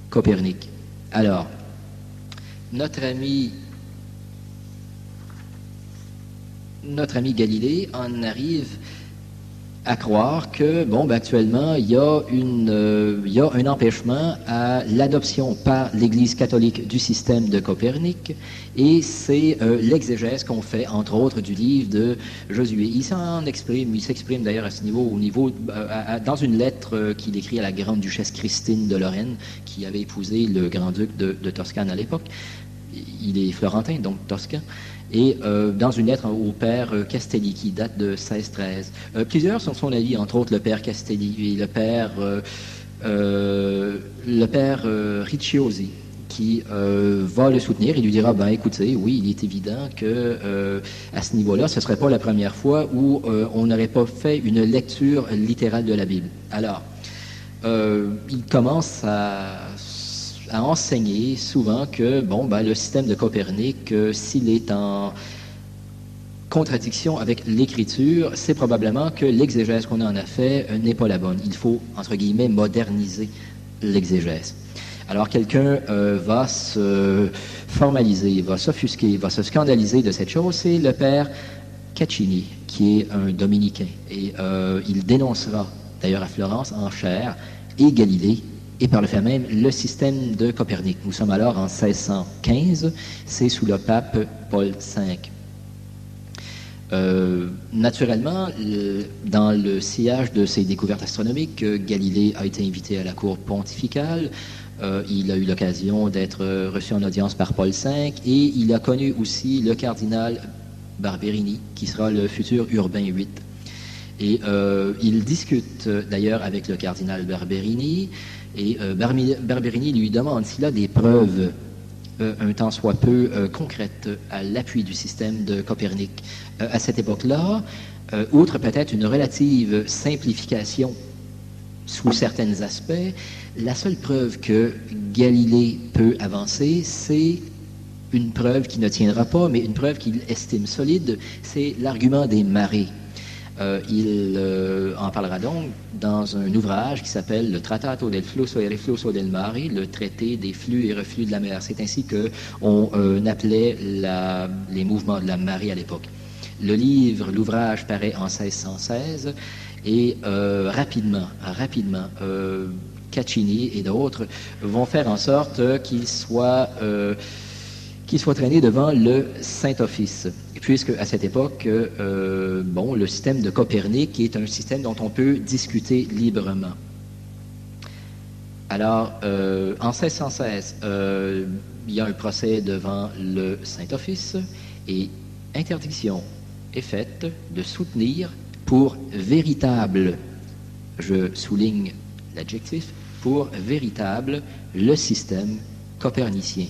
Copernic. Alors, notre ami Galilée en arrive à croire que, actuellement, il y a un empêchement à l'adoption par l'Église catholique du système de Copernic, et c'est l'exégèse qu'on fait, entre autres, du livre de Josué. Il s'exprime d'ailleurs à ce niveau, dans une lettre qu'il écrit à la grande-duchesse Christine de Lorraine, qui avait épousé le grand-duc de Toscane à l'époque. Il est florentin, donc toscan. Et dans une lettre au père Castelli, qui date de 1613. Plusieurs sont son avis, entre autres le père Castelli et le père Ricciosi, qui va le soutenir et lui dira, écoutez, oui, il est évident que à ce niveau-là, ce ne serait pas la première fois où on n'aurait pas fait une lecture littérale de la Bible. Alors, il commence à enseigner souvent que le système de Copernic, s'il est en contradiction avec l'Écriture, c'est probablement que l'exégèse qu'on en a fait n'est pas la bonne. Il faut, entre guillemets, moderniser l'exégèse. Alors quelqu'un va se formaliser, va s'offusquer, va se scandaliser de cette chose, c'est le père Caccini, qui est un dominicain. Et il dénoncera, d'ailleurs à Florence, en chair, et Galilée, et par le fait même, le système de Copernic. Nous sommes alors en 1615, c'est sous le pape Paul V. Naturellement, dans le sillage de ses découvertes astronomiques, Galilée a été invité à la cour pontificale. Il a eu l'occasion d'être reçu en audience par Paul V, et il a connu aussi le cardinal Barberini, qui sera le futur Urbain VIII. Et il discute d'ailleurs avec le cardinal Barberini, et Barberini lui demande s'il a des preuves, un tant soit peu concrètes, à l'appui du système de Copernic. À cette époque-là, outre peut-être une relative simplification sous certains aspects, la seule preuve que Galilée peut avancer, c'est une preuve qui ne tiendra pas, mais une preuve qu'il estime solide, c'est l'argument des marées. Il en parlera donc dans un ouvrage qui s'appelle le Trattato del Flusso e Riflusso del Mare, le traité des flux et reflux de la mer. C'est ainsi qu'on appelait les mouvements de la marée à l'époque. L'ouvrage paraît en 1616 et rapidement, Caccini et d'autres, vont faire en sorte qu'il soit traîné devant le Saint-Office. Puisque à cette époque, le système de Copernic est un système dont on peut discuter librement. Alors, en 1616, il y a un procès devant le Saint-Office et interdiction est faite de soutenir pour véritable, je souligne l'adjectif, pour véritable le système copernicien.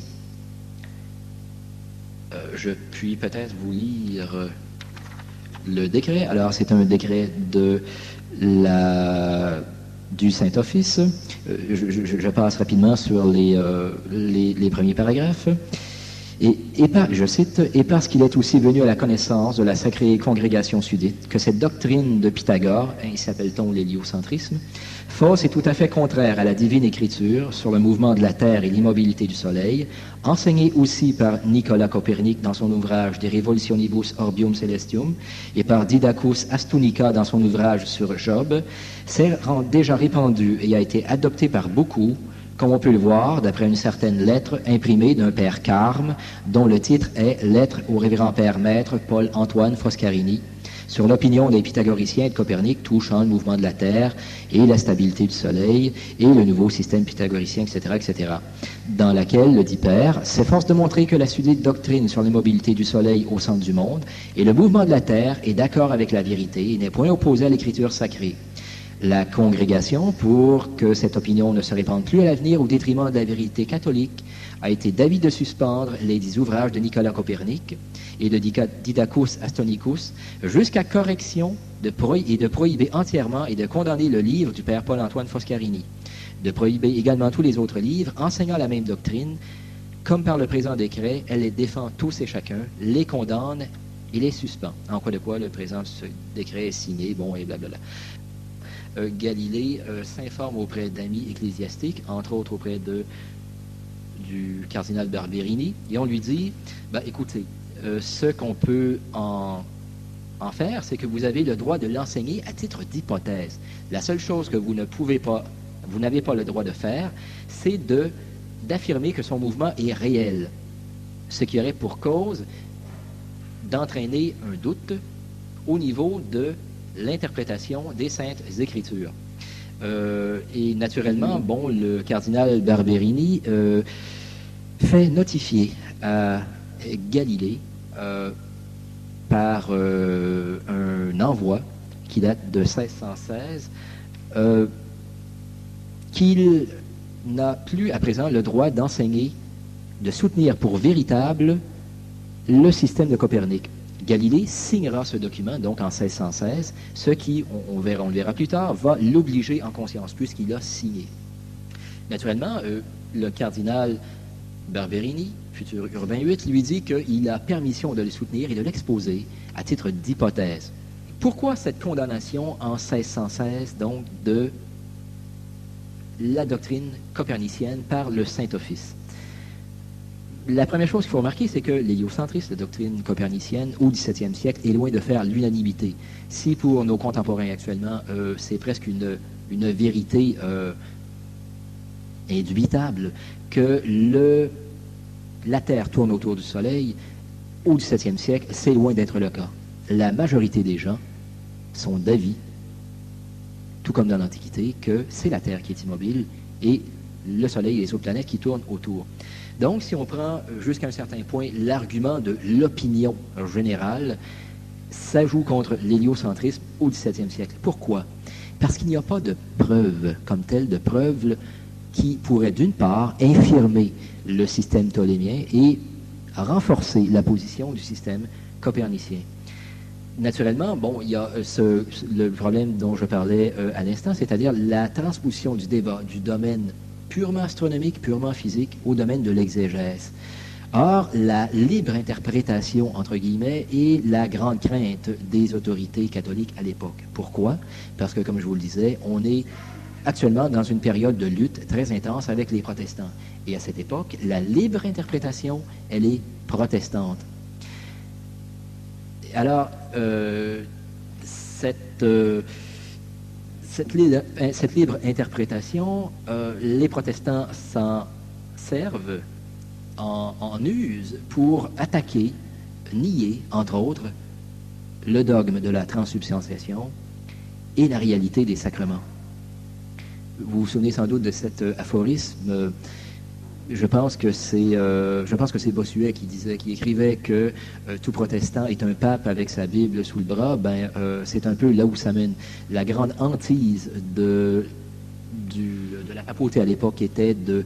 Je puis peut-être vous lire le décret. Alors, c'est un décret du Saint-Office. Je passe rapidement sur les premiers paragraphes. Je cite, « Et parce qu'il est aussi venu à la connaissance de la sacrée congrégation sudite, que cette doctrine de Pythagore, ainsi s'appelle-t-on l'héliocentrisme, fausse et tout à fait contraire à la divine écriture sur le mouvement de la Terre et l'immobilité du Soleil, enseignée aussi par Nicolas Copernic dans son ouvrage De Revolutionibus Orbium Celestium et par Didacus Astunica dans son ouvrage sur Job, s'est déjà répandue et a été adoptée par beaucoup, comme on peut le voir, d'après une certaine lettre imprimée d'un père Carme, dont le titre est « Lettre au révérend père maître Paul-Antoine Foscarini, sur l'opinion des pythagoriciens de Copernic touchant le mouvement de la Terre et la stabilité du Soleil et le nouveau système pythagoricien, etc., etc., dans laquelle le dit père s'efforce de montrer que la sudite doctrine sur l'immobilité du Soleil au centre du monde et le mouvement de la Terre est d'accord avec la vérité et n'est point opposé à l'écriture sacrée. La congrégation, pour que cette opinion ne se répande plus à l'avenir au détriment de la vérité catholique, a été d'avis de suspendre les 10 ouvrages de Nicolas Copernic et de Didacus Astonicus jusqu'à correction de prohiber entièrement et de condamner le livre du père Paul-Antoine Foscarini, de prohiber également tous les autres livres enseignant la même doctrine, comme par le présent décret, elle les défend tous et chacun, les condamne et les suspend. En quoi de quoi le présent décret est signé, et blablabla. Galilée s'informe auprès d'amis ecclésiastiques, entre autres auprès du cardinal Barberini, et on lui dit, écoutez, ce qu'on peut en faire, c'est que vous avez le droit de l'enseigner à titre d'hypothèse. La seule chose que vous n'avez pas le droit de faire, c'est d'affirmer que son mouvement est réel, ce qui aurait pour cause d'entraîner un doute au niveau de l'interprétation des Saintes Écritures. Et naturellement, le cardinal Barberini fait notifier à Galilée par un envoi qui date de 1616 qu'il n'a plus à présent le droit d'enseigner, de soutenir pour véritable le système de Copernic. Galilée signera ce document, donc en 1616, ce qui, on le verra plus tard, va l'obliger en conscience, puisqu'il a signé. Naturellement, le cardinal Barberini, futur Urbain VIII, lui dit qu'il a permission de le soutenir et de l'exposer à titre d'hypothèse. Pourquoi cette condamnation en 1616, donc, de la doctrine copernicienne par le Saint-Office? La première chose qu'il faut remarquer, c'est que l'héliocentrisme, la doctrine copernicienne, au XVIIe siècle, est loin de faire l'unanimité. Si pour nos contemporains actuellement, c'est presque une vérité indubitable que la Terre tourne autour du Soleil, au XVIIe siècle, c'est loin d'être le cas. La majorité des gens sont d'avis, tout comme dans l'Antiquité, que c'est la Terre qui est immobile et le Soleil et les autres planètes qui tournent autour. Donc, si on prend jusqu'à un certain point l'argument de l'opinion générale, ça joue contre l'héliocentrisme au XVIIe siècle. Pourquoi? Parce qu'il n'y a pas de preuve comme telle, de preuve qui pourrait, d'une part, infirmer le système ptoléméen et renforcer la position du système copernicien. Naturellement, il y a le problème dont je parlais à l'instant, c'est-à-dire la transposition du débat du domaine purement astronomique, purement physique, au domaine de l'exégèse. Or, la libre interprétation, entre guillemets, est la grande crainte des autorités catholiques à l'époque. Pourquoi? Parce que, comme je vous le disais, on est actuellement dans une période de lutte très intense avec les protestants. Et à cette époque, la libre interprétation, elle est protestante. cette libre interprétation, les protestants s'en servent, en usent pour attaquer, nier, entre autres, le dogme de la transsubstantiation et la réalité des sacrements. Vous vous souvenez sans doute de cet aphorisme. Je pense que c'est Bossuet qui écrivait que tout protestant est un pape avec sa Bible sous le bras. C'est un peu là où ça mène. La grande hantise de la papauté à l'époque était de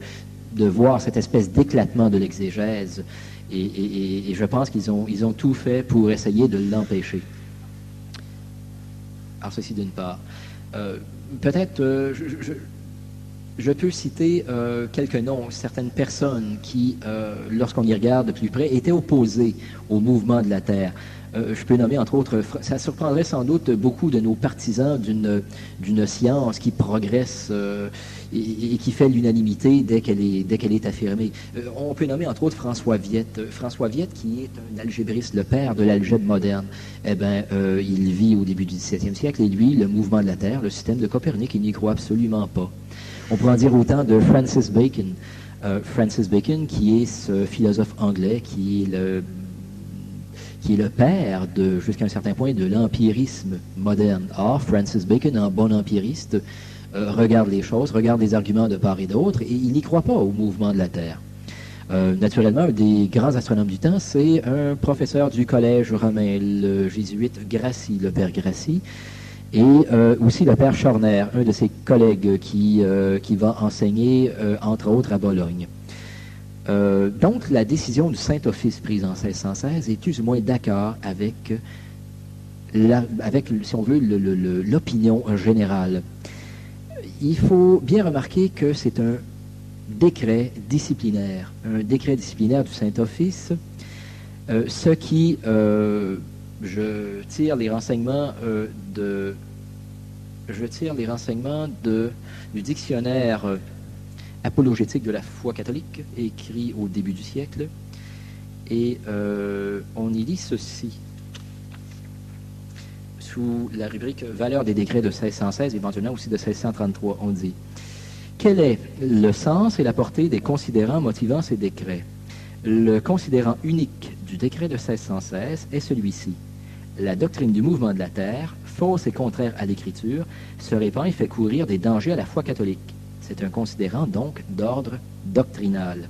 voir cette espèce d'éclatement de l'exégèse. Et je pense qu'ils ont tout fait pour essayer de l'empêcher. Alors, ceci d'une part. Peut-être, je peux citer quelques noms, certaines personnes qui, lorsqu'on y regarde de plus près, étaient opposées au mouvement de la Terre. Je peux nommer, entre autres, ça surprendrait sans doute beaucoup de nos partisans d'une science qui progresse et qui fait l'unanimité dès qu'elle est affirmée. On peut nommer, entre autres, François Viette. François Viette, qui est un algébriste, le père de l'algèbre moderne. Il vit au début du XVIIe siècle, et lui, le mouvement de la Terre, le système de Copernic, il n'y croit absolument pas. On pourrait en dire autant de Francis Bacon. Francis Bacon, qui est ce philosophe anglais, qui est le père, jusqu'à un certain point, de l'empirisme moderne. Or, Francis Bacon, en bon empiriste, regarde les choses, regarde les arguments de part et d'autre, et il n'y croit pas au mouvement de la Terre. Naturellement, un des grands astronomes du temps, c'est un professeur du collège romain, le jésuite Grassi, le père Grassi, et aussi le père Schorner, un de ses collègues qui va enseigner, entre autres, à Bologne. Donc, la décision du Saint-Office prise en 1616 est plus ou moins d'accord avec, si on veut, l'opinion générale. Il faut bien remarquer que c'est un décret disciplinaire du Saint-Office, ce qui, je tire les renseignements du dictionnaire apologétique de la foi catholique, écrit au début du siècle, et on y lit ceci, sous la rubrique « Valeur des décrets de 1616 », éventuellement aussi de 1633, on dit « Quel est le sens et la portée des considérants motivant ces décrets? Le considérant unique du décret de 1616 est celui-ci. La doctrine du mouvement de la Terre, fausse et contraire à l'Écriture, se répand et fait courir des dangers à la foi catholique. C'est un considérant, donc, d'ordre doctrinal.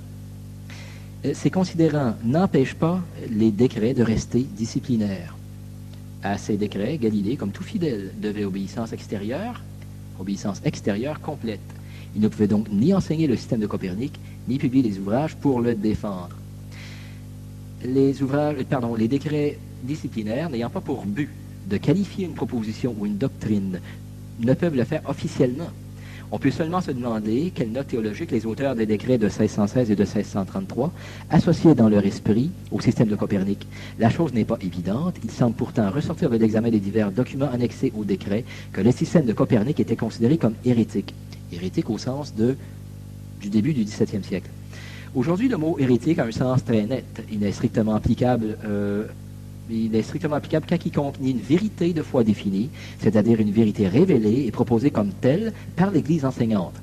Ces considérants n'empêchent pas les décrets de rester disciplinaires. À ces décrets, Galilée, comme tout fidèle, devait obéissance extérieure complète. Il ne pouvait donc ni enseigner le système de Copernic, ni publier des ouvrages pour le défendre. Les décrets disciplinaires n'ayant pas pour but de qualifier une proposition ou une doctrine ne peuvent le faire officiellement. On peut seulement se demander quelle note théologique les auteurs des décrets de 1616 et de 1633 associaient dans leur esprit au système de Copernic. La chose n'est pas évidente. Il semble pourtant ressortir de l'examen des divers documents annexés au décret que le système de Copernic était considéré comme hérétique. Hérétique au sens du début du XVIIe siècle. Aujourd'hui, le mot hérétique a un sens très net. Il n'est strictement applicable qu'à quiconque nie une vérité de foi définie, c'est-à-dire une vérité révélée et proposée comme telle par l'Église enseignante.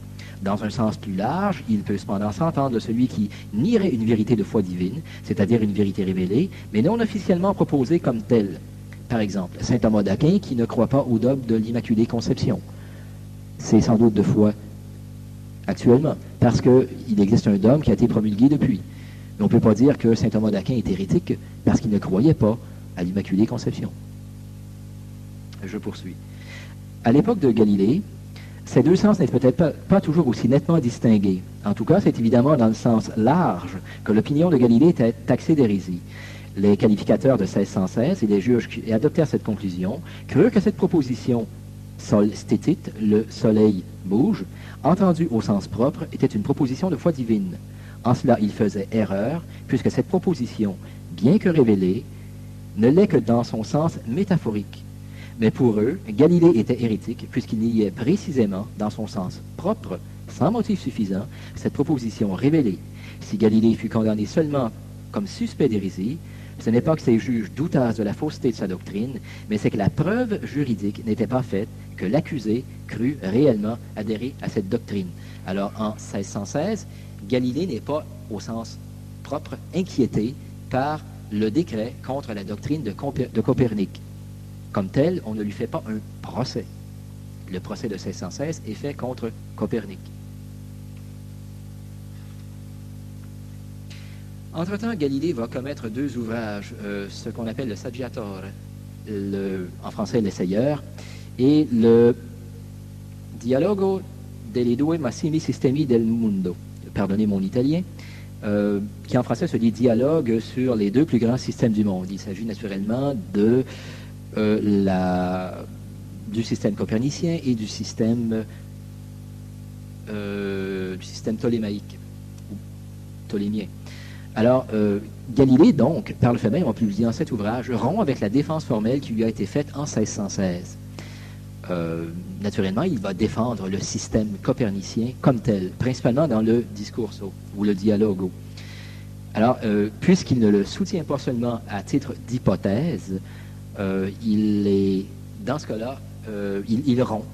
Dans un sens plus large, il peut cependant s'entendre de celui qui nierait une vérité de foi divine, c'est-à-dire une vérité révélée, mais non officiellement proposée comme telle. Par exemple, saint Thomas d'Aquin qui ne croit pas au dogme de l'Immaculée Conception. C'est sans doute de foi actuellement, parce qu'il existe un dogme qui a été promulgué depuis. Mais on ne peut pas dire que saint Thomas d'Aquin est hérétique parce qu'il ne croyait pas à l'Immaculée Conception. Je poursuis. À l'époque de Galilée, ces deux sens n'étaient peut-être pas toujours aussi nettement distingués. En tout cas, c'est évidemment dans le sens large que l'opinion de Galilée était taxée d'hérésie. Les qualificateurs de 1616 et les juges qui adoptèrent cette conclusion crurent que cette proposition sol stétit, le soleil bouge, entendue au sens propre, était une proposition de foi divine. En cela, ils faisaient erreur, puisque cette proposition, bien que révélée, ne l'est que dans son sens métaphorique. Mais pour eux, Galilée était hérétique, puisqu'il niait précisément, dans son sens propre, sans motif suffisant, cette proposition révélée. Si Galilée fut condamné seulement comme suspect d'hérésie, Ce n'est pas que ces juges doutent de la fausseté de sa doctrine, mais c'est que la preuve juridique n'était pas faite, que l'accusé crut réellement adhérer à cette doctrine. Alors, en 1616, Galilée n'est pas, au sens propre, inquiété par le décret contre la doctrine de Copernic. Comme tel, on ne lui fait pas un procès. Le procès de 1616 est fait contre Copernic. Entre-temps, Galilée va commettre deux ouvrages, ce qu'on appelle le Saggiatore, en français l'essayeur, et le Dialogo delle due massimi sistemi del mondo, pardonnez mon italien, qui en français se dit dialogue sur les deux plus grands systèmes du monde. Il s'agit naturellement du système copernicien et du système ptolémaïque, ou ptolémien. Alors, Galilée, donc, par le fait même, en publiant cet ouvrage, rompt avec la défense formelle qui lui a été faite en 1616. Naturellement, il va défendre le système copernicien comme tel, principalement dans le discourso ou le dialogo. Alors, puisqu'il ne le soutient pas seulement à titre d'hypothèse, dans ce cas-là, il rompt.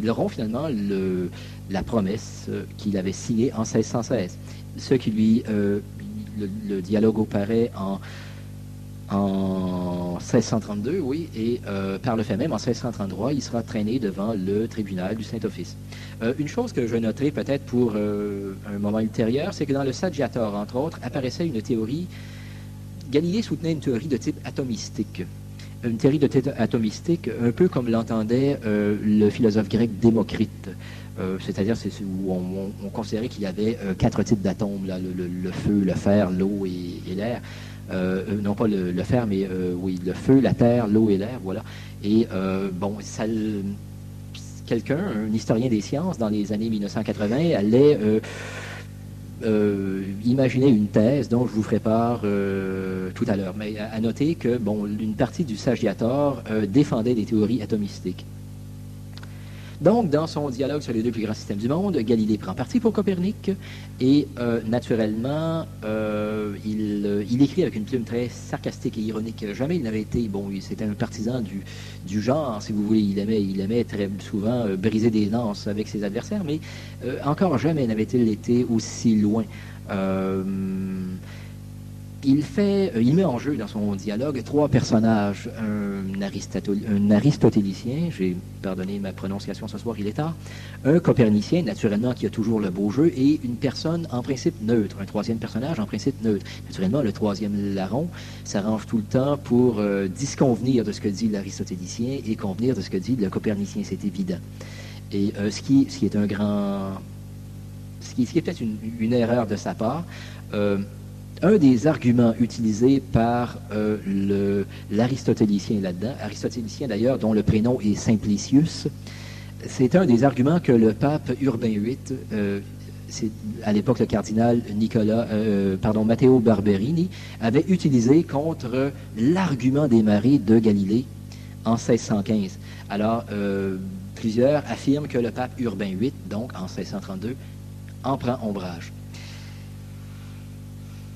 Il rompt finalement la promesse qu'il avait signée en 1616. Ce qui lui, le dialogue paraît en 1632, oui, et par le fait même, en 1633, il sera traîné devant le tribunal du Saint-Office. Une chose que je noterai peut-être pour un moment ultérieur, c'est que dans le Saggiatore, entre autres, apparaissait une théorie. Galilée soutenait une théorie de type atomistique. Une théorie de type atomistique, un peu comme l'entendait le philosophe grec Démocrite. C'est-à-dire où on considérait qu'il y avait 4 types d'atomes, le feu, le fer, l'eau et l'air. Non pas le fer, mais oui, le feu, la terre, l'eau et l'air, voilà. Et quelqu'un, un historien des sciences, dans les années 1980, allait imaginer une thèse dont je vous ferai part tout à l'heure. Mais à noter que, une partie du Saggiatore défendait des théories atomistiques. Donc, dans son dialogue sur les deux plus grands systèmes du monde, Galilée prend parti pour Copernic et, naturellement, il écrit avec une plume très sarcastique et ironique. Jamais il n'avait été, c'était un partisan du genre, si vous voulez, il aimait très souvent briser des lances avec ses adversaires, mais encore jamais n'avait-il été aussi loin. Il met en jeu dans son dialogue 3 personnages, un aristotélicien, j'ai pardonné ma prononciation ce soir, il est tard, un copernicien, naturellement, qui a toujours le beau jeu, et une personne en principe neutre, un 3e personnage en principe neutre. Naturellement, le 3e larron s'arrange tout le temps pour disconvenir de ce que dit l'aristotélicien et convenir de ce que dit le copernicien, c'est évident. Et ce qui est peut-être une erreur de sa part, un des arguments utilisés par l'aristotélicien là-dedans, aristotélicien d'ailleurs dont le prénom est Simplicius, c'est un des arguments que le pape Urbain VIII, c'est à l'époque le cardinal Matteo Barberini, avait utilisé contre l'argument des marées de Galilée en 1615. Alors, plusieurs affirment que le pape Urbain VIII, donc en 1632, en prend ombrage.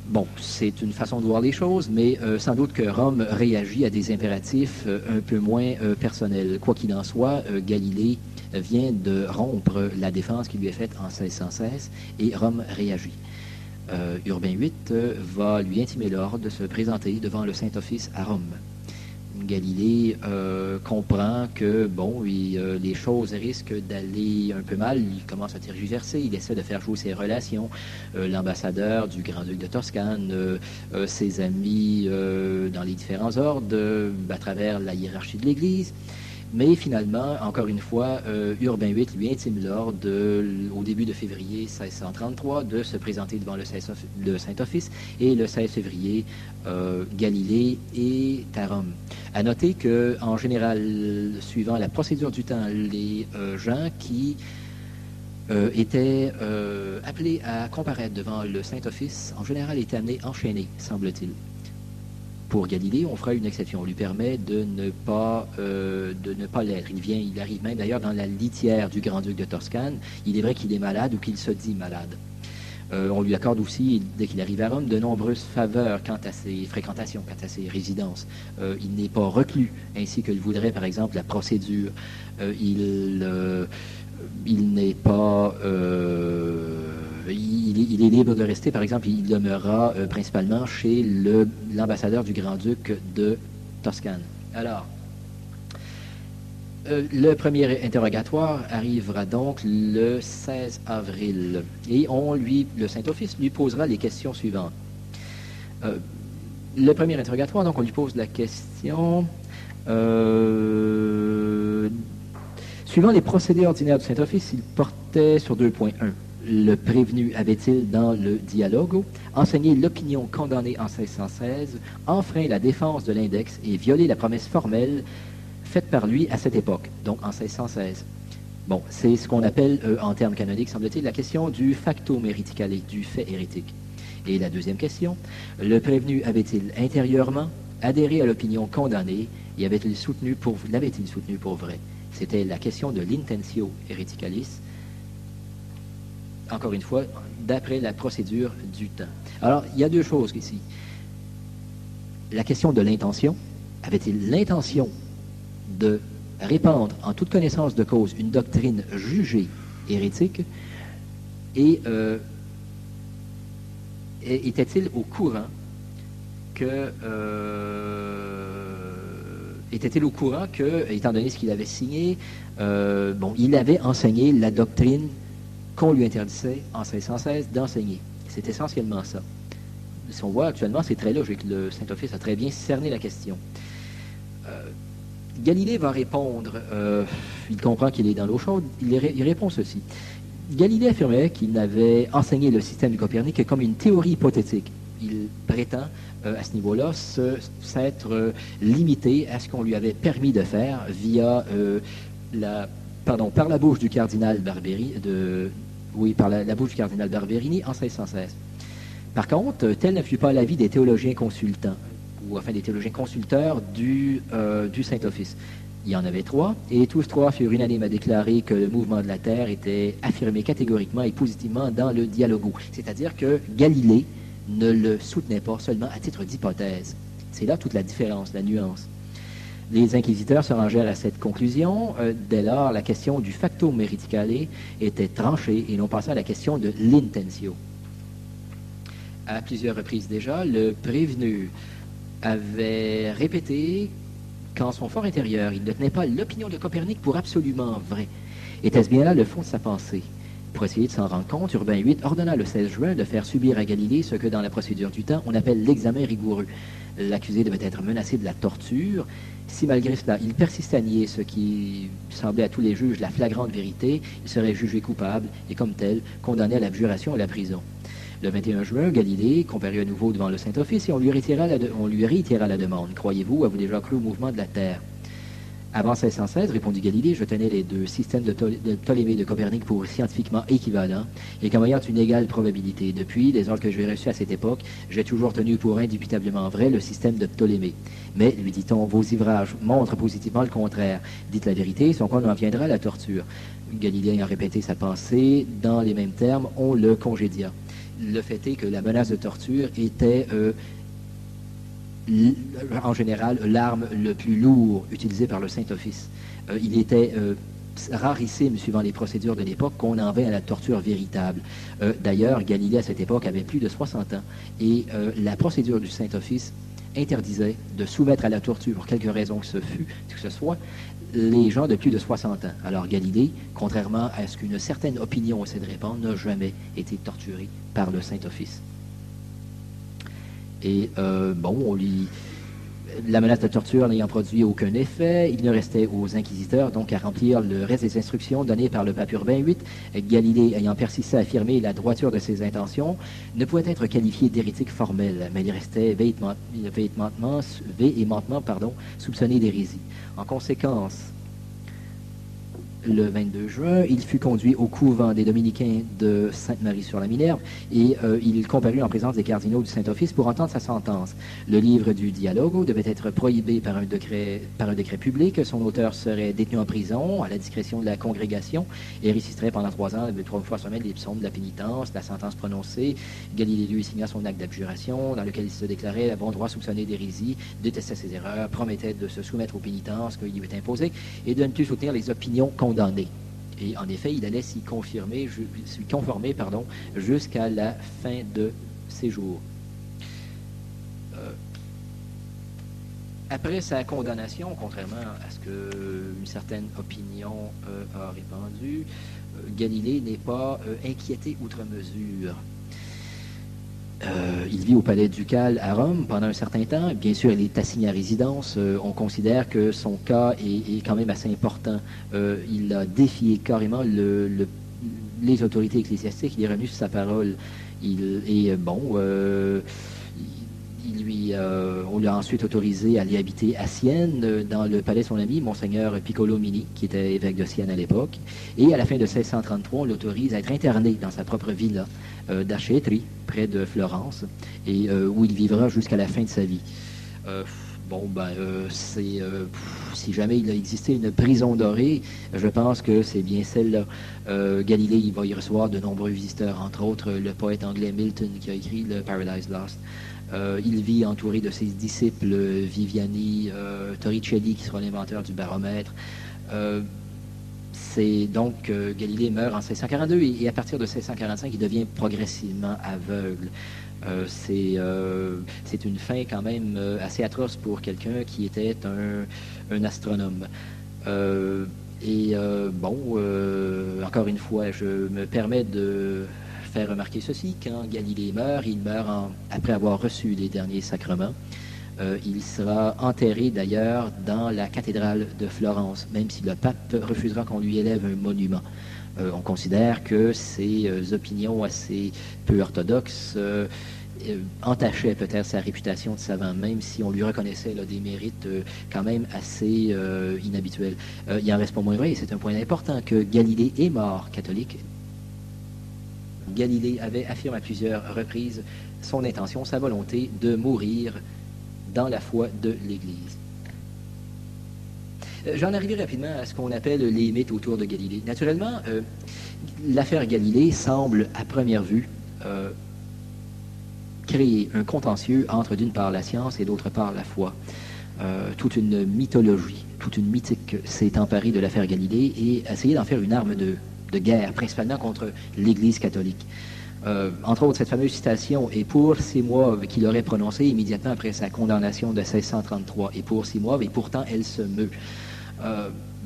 Bon, c'est une façon de voir les choses, mais sans doute que Rome réagit à des impératifs un peu moins personnels. Quoi qu'il en soit, Galilée vient de rompre la défense qui lui est faite en 1616 et Rome réagit. Urbain VIII va lui intimer l'ordre de se présenter devant le Saint-Office à Rome. Galilée comprend que, les choses risquent d'aller un peu mal. Il commence à tergiverser, il essaie de faire jouer ses relations. L'ambassadeur du Grand-Duc de Toscane, ses amis dans les différents ordres, à travers la hiérarchie de l'Église. Mais finalement, encore une fois, Urbain VIII lui intime l'ordre, au début de février 1633, de se présenter devant le Saint-Office, et le 16 février, Galilée est à Rome. À noter qu'en général, suivant la procédure du temps, les gens qui étaient appelés à comparaître devant le Saint-Office, en général, étaient amenés enchaînés, semble-t-il. Pour Galilée, on fera une exception. On lui permet de ne pas l'être. Il arrive même d'ailleurs dans la litière du Grand-Duc de Toscane. Il est vrai qu'il est malade ou qu'il se dit malade. On lui accorde aussi, dès qu'il arrive à Rome, de nombreuses faveurs quant à ses fréquentations, quant à ses résidences. Il n'est pas reclus, ainsi que le voudrait, par exemple, la procédure. Il n'est pas... il est libre de rester, par exemple, il demeurera principalement chez l'ambassadeur du Grand-Duc de Toscane. Alors, le premier interrogatoire arrivera donc le 16 avril et le Saint-Office lui posera les questions suivantes. Le premier interrogatoire, donc on lui pose la question suivant les procédés ordinaires du Saint-Office, il portait sur 2.1. Le prévenu avait-il, dans le dialogue, enseigné l'opinion condamnée en 1616, enfreint la défense de l'index et violé la promesse formelle faite par lui à cette époque, donc en 1616. Bon, c'est ce qu'on appelle, en termes canoniques, semble-t-il, la question du facto meriticale, du fait hérétique. Et la deuxième question, le prévenu avait-il intérieurement adhéré à l'opinion condamnée et l'avait-il soutenu pour vrai? C'était la question de l'intentio hereticalis, encore une fois, d'après la procédure du temps. Alors, il y a deux choses ici. La question de l'intention, avait-il l'intention de répandre en toute connaissance de cause une doctrine jugée hérétique et était-il au courant que, étant donné ce qu'il avait signé, il avait enseigné la doctrine qu'on lui interdisait en 1616 d'enseigner. C'est essentiellement ça. Si on voit actuellement, c'est très logique. Le Saint-Office a très bien cerné la question. Galilée va répondre, il comprend qu'il est dans l'eau chaude, il répond ceci. Galilée affirmait qu'il n'avait enseigné le système de Copernic que comme une théorie hypothétique. Il prétend, à ce niveau-là, s'être limité à ce qu'on lui avait permis de faire via par la bouche du cardinal Barberini, par la bouche du cardinal Barberini en 1616. Par contre, tel ne fut pas l'avis des théologiens consultants, ou enfin des théologiens consulteurs du Saint-Office. Il y en avait trois, et tous trois furent unanimes à déclarer que le mouvement de la Terre était affirmé catégoriquement et positivement dans le dialogo. C'est-à-dire que Galilée ne le soutenait pas seulement à titre d'hypothèse. C'est là toute la différence, la nuance. Les inquisiteurs se rangèrent à cette conclusion. Dès lors, la question du facto meriticale était tranchée et l'on passait à la question de l'intentio. À plusieurs reprises déjà, le prévenu avait répété qu'en son fort intérieur, il ne tenait pas l'opinion de Copernic pour absolument vraie. Était-ce bien là le fond de sa pensée? Pour essayer de s'en rendre compte, Urbain VIII ordonna le 16 juin de faire subir à Galilée ce que dans la procédure du temps on appelle l'examen rigoureux. L'accusé devait être menacé de la torture. Si malgré cela, il persistait à nier ce qui semblait à tous les juges la flagrante vérité, il serait jugé coupable et comme tel, condamné à l'abjuration et à la prison. Le 21 juin, Galilée comparut à nouveau devant le Saint-Office et on lui réitéra la demande. Croyez-vous, avez-vous déjà cru au mouvement de la Terre? Avant 1616, répondit Galilée, je tenais les deux systèmes de Ptolémée et de Copernic pour scientifiquement équivalents et comme ayant une égale probabilité. Depuis, les ordres que j'ai reçus à cette époque, j'ai toujours tenu pour indubitablement vrai le système de Ptolémée. Mais, lui dit-on, vos ivrages montrent positivement le contraire. Dites la vérité, sans quoi on en viendra à la torture. Galilée ayant répété sa pensée, dans les mêmes termes, on le congédia. Le fait est que la menace de torture était... en général, l'arme le plus lourd utilisée par le Saint-Office. Il était rarissime, suivant les procédures de l'époque, qu'on en vint à la torture véritable. D'ailleurs, Galilée, à cette époque, avait plus de 60 ans, et la procédure du Saint-Office interdisait de soumettre à la torture, pour quelque raison que ce soit, les gens de plus de 60 ans. Alors Galilée, contrairement à ce qu'une certaine opinion essaie de répandre, n'a jamais été torturé par le Saint-Office. Et la menace de torture n'ayant produit aucun effet, il ne restait aux inquisiteurs donc à remplir le reste des instructions données par le pape Urbain VIII. Galilée ayant persisté à affirmer la droiture de ses intentions, ne pouvait être qualifié d'hérétique formel, mais il restait véhémentement soupçonné d'hérésie. En conséquence, le 22 juin, il fut conduit au couvent des Dominicains de Sainte-Marie-sur-la-Minerve et il comparut en présence des cardinaux du Saint-Office pour entendre sa sentence. Le livre du Dialogo devait être prohibé par un décret public. Son auteur serait détenu en prison à la discrétion de la congrégation et réciterait pendant 3 ans, 3 fois semaine, les psaumes de la pénitence, la sentence prononcée. Galilée lui signa son acte d'abjuration dans lequel il se déclarait à bon droit soupçonné d'hérésie, détestait ses erreurs, promettait de se soumettre aux pénitences qu'il lui était imposé et de ne plus soutenir les opinions condamnées. Et en effet, il allait s'y conformer jusqu'à la fin de ses jours. Après sa condamnation, contrairement à ce qu'une certaine opinion a répandu, Galilée n'est pas inquiété outre mesure. Il vit au palais ducal à Rome pendant un certain temps. Bien sûr, il est assigné à résidence. On considère que son cas est quand même assez important. Il a défié carrément les autorités ecclésiastiques. Il est revenu sur sa parole. On lui a ensuite autorisé à aller habiter à Sienne, dans le palais de son ami, Monseigneur Piccolomini, qui était évêque de Sienne à l'époque. Et à la fin de 1633, on l'autorise à être interné dans sa propre villa d'Arcetri, près de Florence, et où il vivra jusqu'à la fin de sa vie. Si jamais il a existé une prison dorée, je pense que c'est bien celle-là. Galilée, il va y recevoir de nombreux visiteurs, entre autres le poète anglais Milton qui a écrit le Paradise Lost. Il vit entouré de ses disciples Viviani, Torricelli, qui sera l'inventeur du baromètre. Galilée meurt en 1642 et à partir de 1645, il devient progressivement aveugle. C'est une fin quand même assez atroce pour quelqu'un qui était un astronome. Encore une fois, je me permets de faire remarquer ceci. Quand Galilée meurt, il meurt après avoir reçu les derniers sacrements. Il sera enterré d'ailleurs dans la cathédrale de Florence, même si le pape refusera qu'on lui élève un monument. On considère que ces opinions assez peu orthodoxes entachaient peut-être sa réputation de savant, même si on lui reconnaissait des mérites quand même assez inhabituels. Il en reste pas moins vrai, et c'est un point important, que Galilée est mort catholique. Galilée avait affirmé à plusieurs reprises son intention, sa volonté de mourir dans la foi de l'Église. J'en arriverai rapidement à ce qu'on appelle les mythes autour de Galilée. Naturellement, l'affaire Galilée semble, à première vue, créer un contentieux entre, d'une part, la science et, d'autre part, la foi. Toute une mythologie, toute une mythique s'est emparée de l'affaire Galilée et a essayé d'en faire une arme de guerre, principalement contre l'Église catholique. Entre autres, cette fameuse citation « Et pour 6 mois » qu'il aurait prononcée immédiatement après sa condamnation de 1633. « Et pour 6 mois, et pourtant elle se meut ».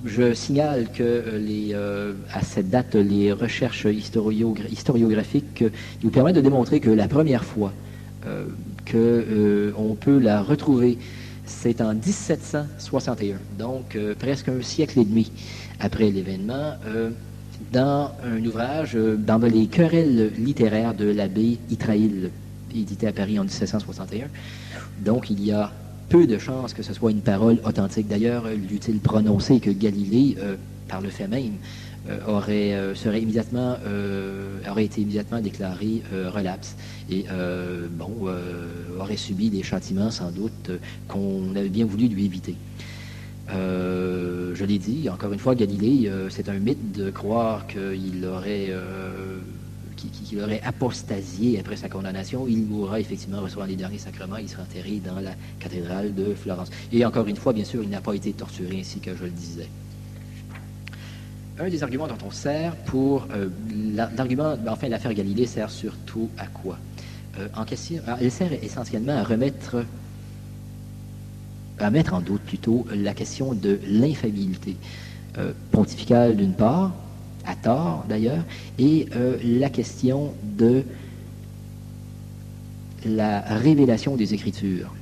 Je signale que à cette date, les recherches historiographiques nous permettent de démontrer que la première fois qu'on peut la retrouver, c'est en 1761, donc presque un siècle et demi après l'événement, dans un ouvrage, dans les querelles littéraires de l'abbé Ytraïl, édité à Paris en 1761. Donc, il y a peu de chances que ce soit une parole authentique. D'ailleurs, l'eût-il prononcé que Galilée, par le fait même, aurait été immédiatement déclaré relapse et aurait subi des châtiments sans doute qu'on avait bien voulu lui éviter. Je l'ai dit, encore une fois, Galilée, c'est un mythe de croire qu'il aurait apostasié après sa condamnation. Il mourra effectivement recevoir les derniers sacrements. Il sera enterré dans la cathédrale de Florence. Et encore une fois, bien sûr, il n'a pas été torturé ainsi que je le disais. Un des arguments dont on sert pour... l'affaire Galilée sert surtout à quoi? Elle sert essentiellement à mettre en doute plutôt la question de l'infaillibilité pontificale d'une part, à tort d'ailleurs, et la question de la révélation des Écritures,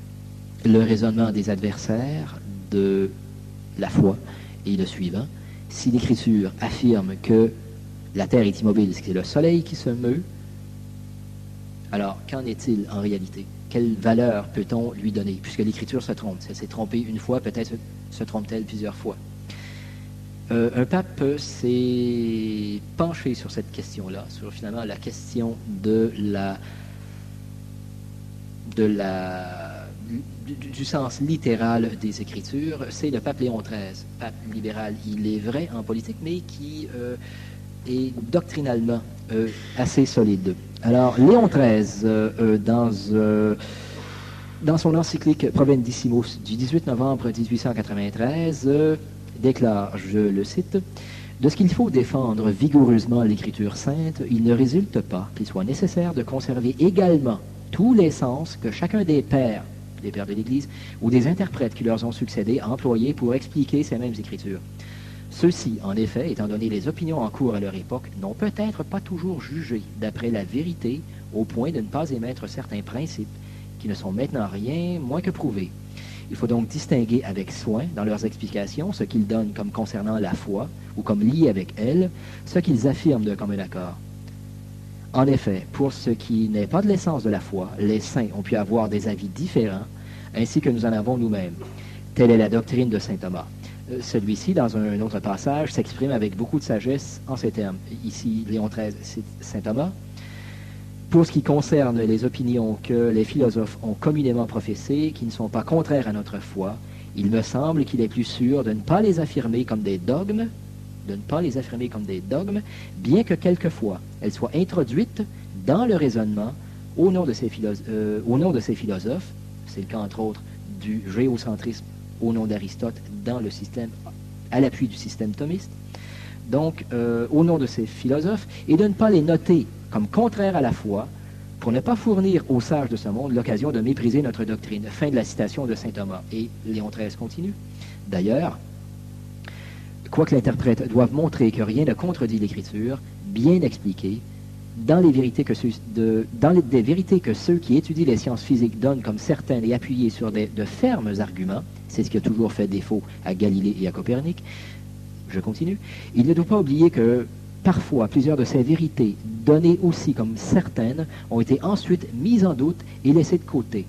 le raisonnement des adversaires de la foi et le suivant. Si l'Écriture affirme que la Terre est immobile, c'est le Soleil qui se meut, alors qu'en est-il en réalité? Quelle valeur peut-on lui donner? Puisque l'Écriture se trompe. Si elle s'est trompée une fois, peut-être se trompe-t-elle plusieurs fois. Un pape s'est penché sur cette question-là, sur finalement la question du sens littéral des Écritures. C'est le pape Léon XIII, pape libéral, il est vrai en politique, mais qui est doctrinalement assez solide. Alors, Léon XIII, dans son encyclique Provendissimus du 18 novembre 1893, déclare, je le cite, « De ce qu'il faut défendre vigoureusement l'Écriture sainte, il ne résulte pas qu'il soit nécessaire de conserver également tous les sens que chacun des pères de l'Église, ou des interprètes qui leur ont succédé employés pour expliquer ces mêmes Écritures. Ceux-ci, en effet, étant donné les opinions en cours à leur époque, n'ont peut-être pas toujours jugé d'après la vérité au point de ne pas émettre certains principes qui ne sont maintenant rien moins que prouvés. Il faut donc distinguer avec soin dans leurs explications ce qu'ils donnent comme concernant la foi ou comme lié avec elle, ce qu'ils affirment de commun accord. En effet, pour ce qui n'est pas de l'essence de la foi, les saints ont pu avoir des avis différents, ainsi que nous en avons nous-mêmes. Telle est la doctrine de saint Thomas. Celui-ci, dans un autre passage, s'exprime avec beaucoup de sagesse en ces termes. Ici, Léon XIII cite saint Thomas. Pour ce qui concerne les opinions que les philosophes ont communément professées, qui ne sont pas contraires à notre foi, il me semble qu'il est plus sûr de ne pas les affirmer comme des dogmes, bien que quelquefois elles soient introduites dans le raisonnement au nom de ces philosophes. C'est le cas, entre autres, du géocentrisme au nom d'Aristote dans le système, à l'appui du système thomiste. Donc, au nom de ces philosophes, et de ne pas les noter comme contraires à la foi, pour ne pas fournir aux sages de ce monde l'occasion de mépriser notre doctrine. Fin de la citation de saint Thomas. Et Léon XIII continue. D'ailleurs, quoique l'interprète doive montrer que rien ne contredit l'Écriture, bien expliquée, dans des vérités que ceux qui étudient les sciences physiques donnent comme certaines et appuyées sur de fermes arguments, c'est ce qui a toujours fait défaut à Galilée et à Copernic. Je continue. Il ne doit pas oublier que parfois plusieurs de ces vérités, données aussi comme certaines, ont été ensuite mises en doute et laissées de côté.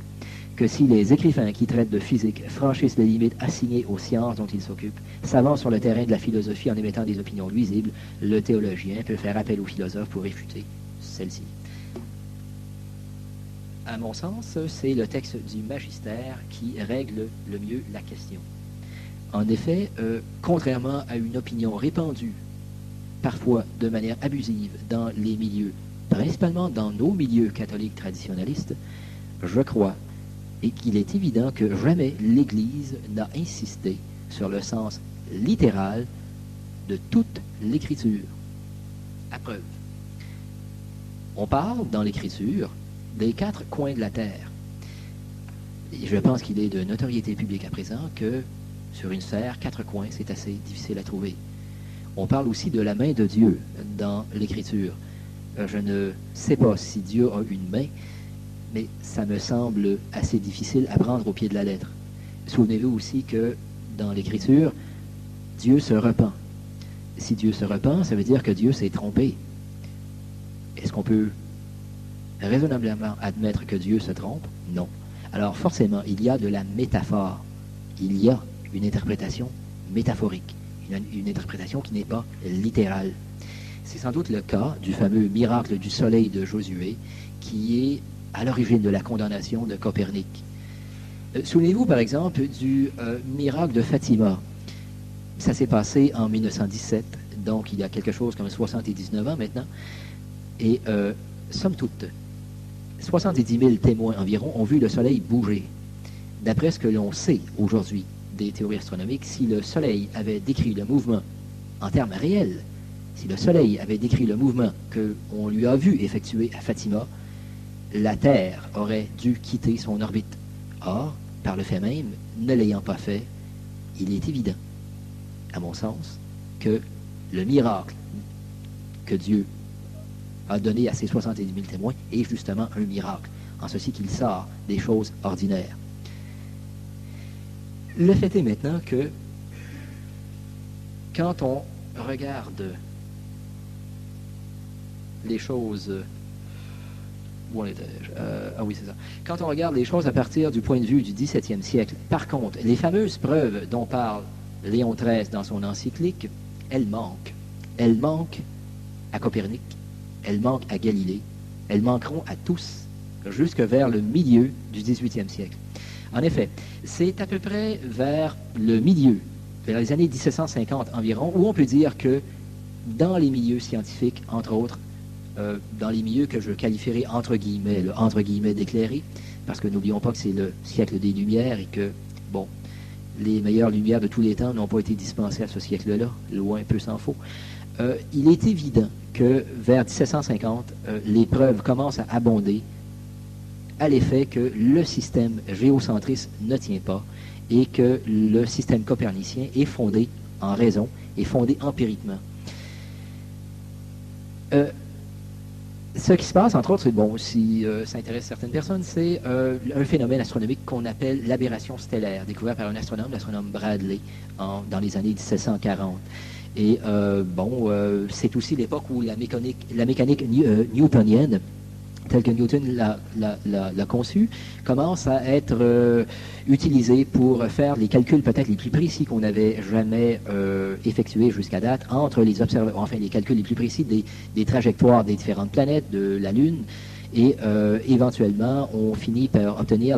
Que si les écrivains qui traitent de physique franchissent les limites assignées aux sciences dont ils s'occupent, s'avancent sur le terrain de la philosophie en émettant des opinions nuisibles, le théologien peut faire appel aux philosophes pour réfuter celles-ci. À mon sens, c'est le texte du magistère qui règle le mieux la question. En effet, contrairement à une opinion répandue, parfois de manière abusive, dans les milieux, principalement dans nos milieux catholiques traditionnalistes, je crois et qu'il est évident que jamais l'Église n'a insisté sur le sens littéral de toute l'Écriture. À preuve, on parle dans l'Écriture des 4 coins de la terre. Et je pense qu'il est de notoriété publique à présent que sur une sphère, 4 coins, c'est assez difficile à trouver. On parle aussi de la main de Dieu dans l'Écriture. Je ne sais pas si Dieu a une main, mais ça me semble assez difficile à prendre au pied de la lettre. Souvenez-vous aussi que dans l'Écriture, Dieu se repent. Si Dieu se repent, ça veut dire que Dieu s'est trompé. Est-ce qu'on peut raisonnablement admettre que Dieu se trompe? Non. Alors forcément, il y a de la métaphore. Il y a une interprétation métaphorique, une interprétation qui n'est pas littérale. C'est sans doute le cas du fameux miracle du soleil de Josué, qui est à l'origine de la condamnation de Copernic. Souvenez-vous par exemple du miracle de Fatima. Ça s'est passé en 1917, donc il y a quelque chose comme 79 ans maintenant. Et somme toute, 70 000 témoins environ ont vu le soleil bouger. D'après ce que l'on sait aujourd'hui des théories astronomiques, si le soleil avait décrit le mouvement en termes réels, si le soleil avait décrit le mouvement qu'on lui a vu effectuer à Fatima, la Terre aurait dû quitter son orbite. Or, par le fait même, ne l'ayant pas fait, il est évident, à mon sens, que le miracle que Dieu a donné à ses 70 000 témoins est justement un miracle, en ceci qu'il sort des choses ordinaires. Le fait est maintenant que quand on regarde les choses... Où en étais-je? Oui, c'est ça. Quand on regarde les choses à partir du point de vue du XVIIe siècle, par contre, les fameuses preuves dont parle Léon XIII dans son encyclique, elles manquent. Elles manquent à Copernic, elles manquent à Galilée, elles manqueront à tous jusque vers le milieu du 18e siècle. En effet, c'est à peu près vers le milieu, vers les années 1750 environ, où on peut dire que dans les milieux scientifiques, entre autres, dans les milieux que je qualifierais entre guillemets d'éclairés, parce que n'oublions pas que c'est le siècle des Lumières et que, bon, les meilleures lumières de tous les temps n'ont pas été dispensées à ce siècle-là, loin peu s'en faut. Il est évident que vers 1750, les preuves commencent à abonder à l'effet que le système géocentriste ne tient pas et que le système copernicien est fondé en raison, est fondé empiriquement. Ce qui se passe, entre autres, c'est bon, si ça intéresse certaines personnes, c'est un phénomène astronomique qu'on appelle l'aberration stellaire, découvert par un astronome, l'astronome Bradley, dans les années 1740. Et c'est aussi l'époque où la mécanique newtonienne, telle que Newton l'a conçue, commence à être utilisée pour faire les calculs peut-être les plus précis qu'on n'avait jamais effectués jusqu'à date entre les les calculs les plus précis des trajectoires des différentes planètes, de la Lune, et éventuellement, on finit par obtenir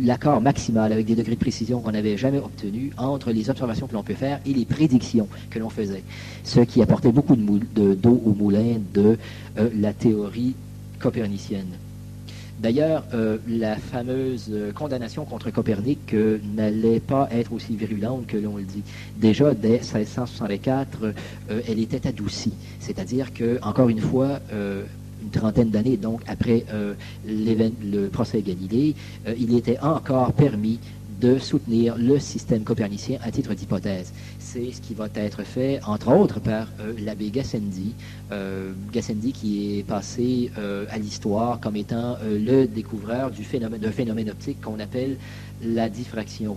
l'accord maximal avec des degrés de précision qu'on n'avait jamais obtenus entre les observations que l'on peut faire et les prédictions que l'on faisait, ce qui apportait beaucoup d'eau au moulin de la théorie copernicienne. D'ailleurs, la fameuse condamnation contre Copernic n'allait pas être aussi virulente que l'on le dit. Déjà, dès 1664, elle était adoucie. C'est-à-dire que, encore une fois, une trentaine d'années donc après le procès Galilée, il était encore permis de soutenir le système copernicien à titre d'hypothèse. C'est ce qui va être fait, entre autres, par l'abbé Gassendi, qui est passé à l'histoire comme étant le découvreur d'un phénomène optique qu'on appelle la diffraction.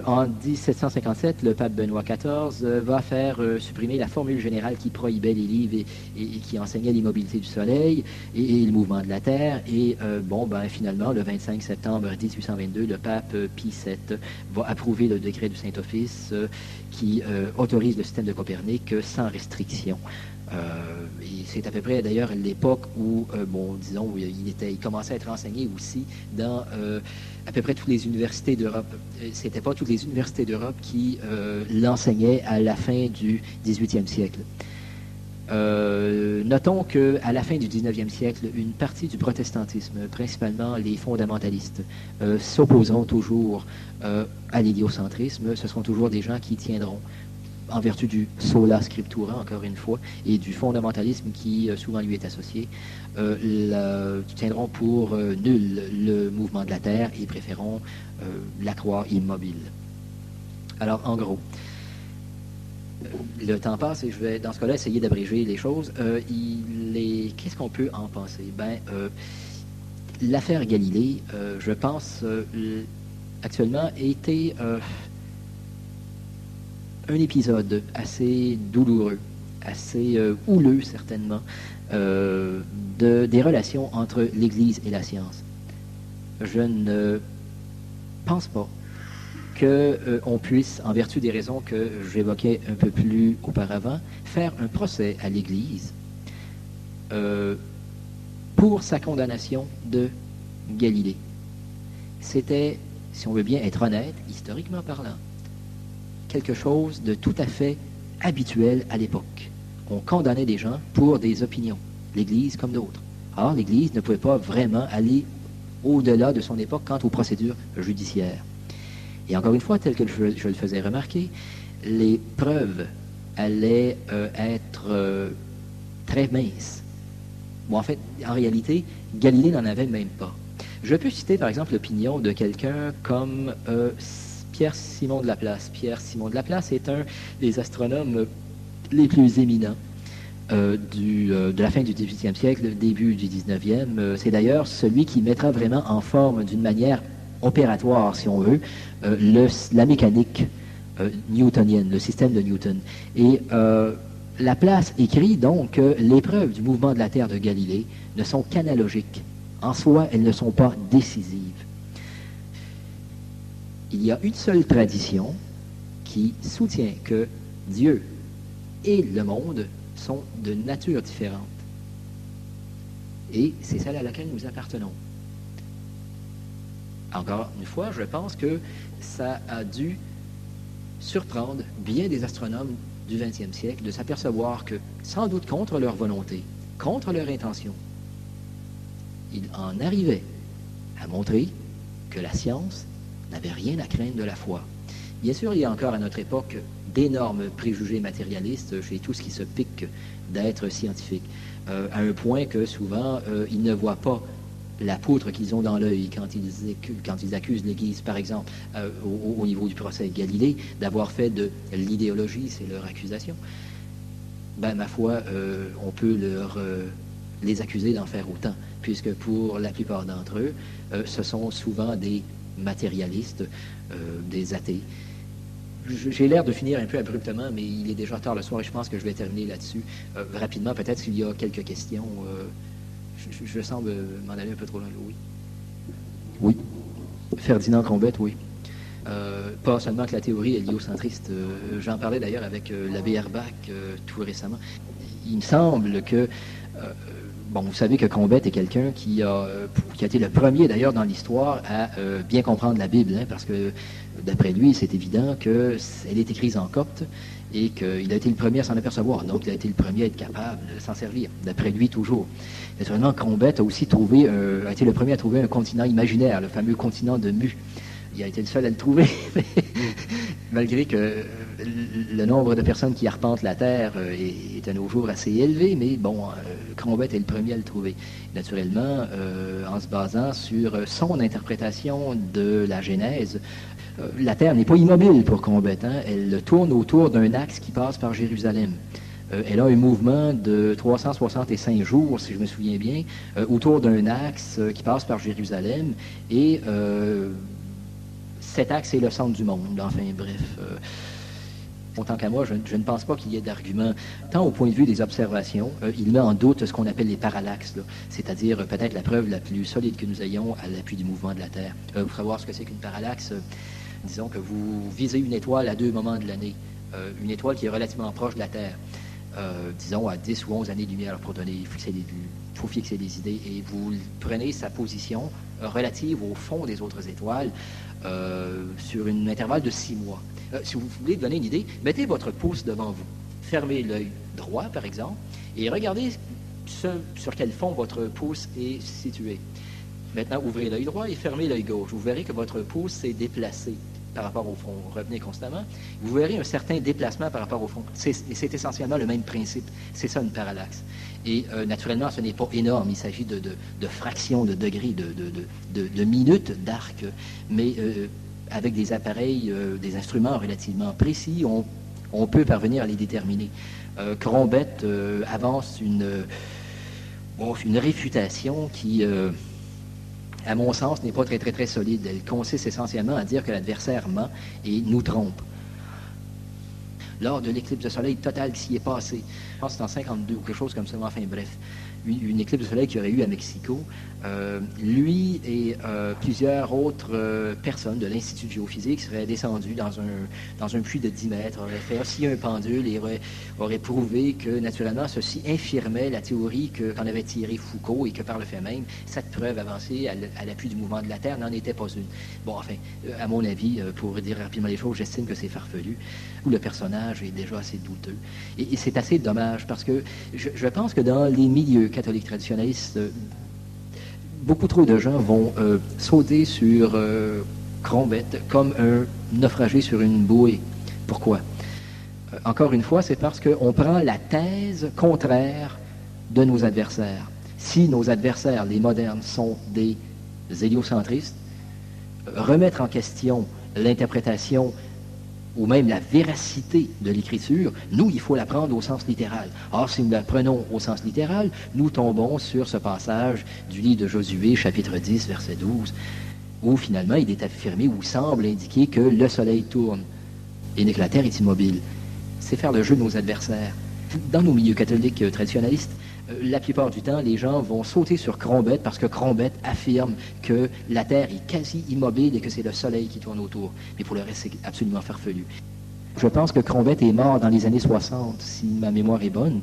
En 1757, le pape Benoît XIV va faire supprimer la formule générale qui prohibait les livres et qui enseignait l'immobilité du Soleil et le mouvement de la Terre. Et finalement, le 25 septembre 1822, le pape Pie VII va approuver le décret du Saint-Office qui autorise le système de Copernic sans restriction. Et c'est à peu près d'ailleurs l'époque où, il commençait à être enseigné aussi dans à peu près toutes les universités d'Europe. C'était pas toutes les universités d'Europe qui l'enseignaient à la fin du 18e siècle. Notons qu'à la fin du 19e siècle, une partie du protestantisme, principalement les fondamentalistes, s'opposeront toujours à l'héliocentrisme. Ce seront toujours des gens qui tiendront, en vertu du sola scriptura, encore une fois, et du fondamentalisme qui souvent lui est associé, tiendront pour nul le mouvement de la Terre et préféreront la croire immobile. Alors, en gros, le temps passe et je vais, dans ce cas-là, essayer d'abréger les choses. Qu'est-ce qu'on peut en penser? L'affaire Galilée, je pense, actuellement, était un épisode assez douloureux, assez houleux certainement, des relations entre l'Église et la science. Je ne pense pas qu'on puisse, en vertu des raisons que j'évoquais un peu plus auparavant, faire un procès à l'Église pour sa condamnation de Galilée. C'était, si on veut bien être honnête, historiquement parlant, quelque chose de tout à fait habituel à l'époque. On condamnait des gens pour des opinions, l'Église comme d'autres. Or, l'Église ne pouvait pas vraiment aller au-delà de son époque quant aux procédures judiciaires. Et encore une fois, tel que je le faisais remarquer, les preuves allaient être très minces. Bon, en fait, en réalité, Galilée n'en avait même pas. Je peux citer, par exemple, l'opinion de quelqu'un comme Pierre-Simon de Laplace. Pierre-Simon de Laplace est un des astronomes les plus éminents de la fin du 18e siècle, début du 19e. C'est d'ailleurs celui qui mettra vraiment en forme d'une manière opératoire, si on veut, la mécanique newtonienne, le système de Newton. Et Laplace écrit donc que les preuves du mouvement de la Terre de Galilée ne sont qu'analogiques. En soi, elles ne sont pas décisives. Il y a une seule tradition qui soutient que Dieu et le monde sont de nature différente. Et c'est celle à laquelle nous appartenons. Encore une fois, je pense que ça a dû surprendre bien des astronomes du 20e siècle de s'apercevoir que, sans doute contre leur volonté, contre leur intention, ils en arrivaient à montrer que la science n'avait rien à craindre de la foi. Bien sûr, il y a encore à notre époque d'énormes préjugés matérialistes chez tous qui se piquent d'être scientifiques, à un point que souvent, ils ne voient pas la poutre qu'ils ont dans l'œil quand ils accusent l'Église, par exemple, au niveau du procès Galilée, d'avoir fait de l'idéologie, c'est leur accusation. Ben, ma foi, on peut les accuser d'en faire autant, puisque pour la plupart d'entre eux, ce sont souvent des matérialistes, des athées. J'ai l'air de finir un peu abruptement, mais il est déjà tard le soir et je pense que je vais terminer là-dessus. Rapidement, peut-être s'il y a quelques questions. Je semble m'en aller un peu trop loin. Oui. Oui. Ferdinand Combette, oui. Pas seulement que la théorie est héliocentriste. J'en parlais d'ailleurs avec l'abbé Herbach tout récemment. Il me semble que... bon, vous savez que Combette est quelqu'un qui a été le premier d'ailleurs dans l'histoire à bien comprendre la Bible, hein, parce que d'après lui, c'est évident qu'elle est écrite en copte et qu'il a été le premier à s'en apercevoir. Donc, il a été le premier à être capable de s'en servir, d'après lui toujours. Naturellement, Combette a aussi a été le premier à trouver un continent imaginaire, le fameux continent de Mu. Il a été le seul à le trouver, malgré que le nombre de personnes qui arpentent la Terre est à nos jours assez élevé, mais bon, Combette est le premier à le trouver. Naturellement, en se basant sur son interprétation de la Genèse, la Terre n'est pas immobile pour Combette, hein. Elle tourne autour d'un axe qui passe par Jérusalem. Elle a un mouvement de 365 jours, si je me souviens bien, autour d'un axe qui passe par Jérusalem, et cet axe est le centre du monde. Enfin, bref, autant qu'à moi, je ne pense pas qu'il y ait d'argument, tant au point de vue des observations, il met en doute ce qu'on appelle les parallaxes, c'est-à-dire peut-être la preuve la plus solide que nous ayons à l'appui du mouvement de la Terre. Vous savoir ce que c'est qu'une parallaxe, disons que vous visez une étoile à 2 moments de l'année, une étoile qui est relativement proche de la Terre, disons à 10 ou 11 années-lumière pour faut fixer des idées, et vous prenez sa position relative au fond des autres étoiles sur un intervalle de 6 mois. Si vous voulez donner une idée, mettez votre pouce devant vous, fermez l'œil droit par exemple, et regardez sur quel fond votre pouce est situé. Maintenant, ouvrez l'œil droit et fermez l'œil gauche. Vous verrez que votre pouce s'est déplacé par rapport au fond. Revenez constamment. Vous verrez un certain déplacement par rapport au fond. C'est essentiellement le même principe. C'est ça une parallaxe. Et naturellement, ce n'est pas énorme. Il s'agit de fractions de degrés, de minutes d'arc. Mais avec des appareils, des instruments relativement précis, on peut parvenir à les déterminer. Combette avance une réfutation qui... à mon sens, n'est pas très, très, très solide. Elle consiste essentiellement à dire que l'adversaire ment et nous trompe. Lors de l'éclipse de soleil totale qui s'y est passée, je pense que c'est en 52 ou quelque chose comme ça, enfin bref, une éclipse de soleil qu'il y aurait eu à Mexico, lui et plusieurs autres personnes de l'Institut de géophysique seraient descendus dans un puits de 10 mètres, auraient fait osciller un pendule et auraient prouvé que, naturellement, ceci infirmait la théorie qu'en avait tirée Foucault et que, par le fait même, cette preuve avancée à l'appui du mouvement de la Terre n'en était pas une. Bon, enfin, à mon avis, pour dire rapidement les choses, j'estime que c'est farfelu, où le personnage est déjà assez douteux. Et c'est assez dommage parce que je pense que dans les milieux catholiques traditionnalistes, beaucoup trop de gens vont sauter sur Combette comme un naufragé sur une bouée. Pourquoi? Encore une fois, c'est parce qu'on prend la thèse contraire de nos adversaires. Si nos adversaires, les modernes, sont des héliocentristes, remettre en question l'interprétation ou même la véracité de l'écriture, nous, il faut la prendre au sens littéral. Or, si nous la prenons au sens littéral, nous tombons sur ce passage du livre de Josué, chapitre 10, verset 12, où finalement il est affirmé, ou semble indiquer que le soleil tourne et que la terre est immobile. C'est faire le jeu de nos adversaires. Dans nos milieux catholiques traditionnalistes, la plupart du temps, les gens vont sauter sur Combette parce que Combette affirme que la Terre est quasi immobile et que c'est le Soleil qui tourne autour. Mais pour le reste, c'est absolument farfelu. Je pense que Crombette est mort dans les années 60, si ma mémoire est bonne.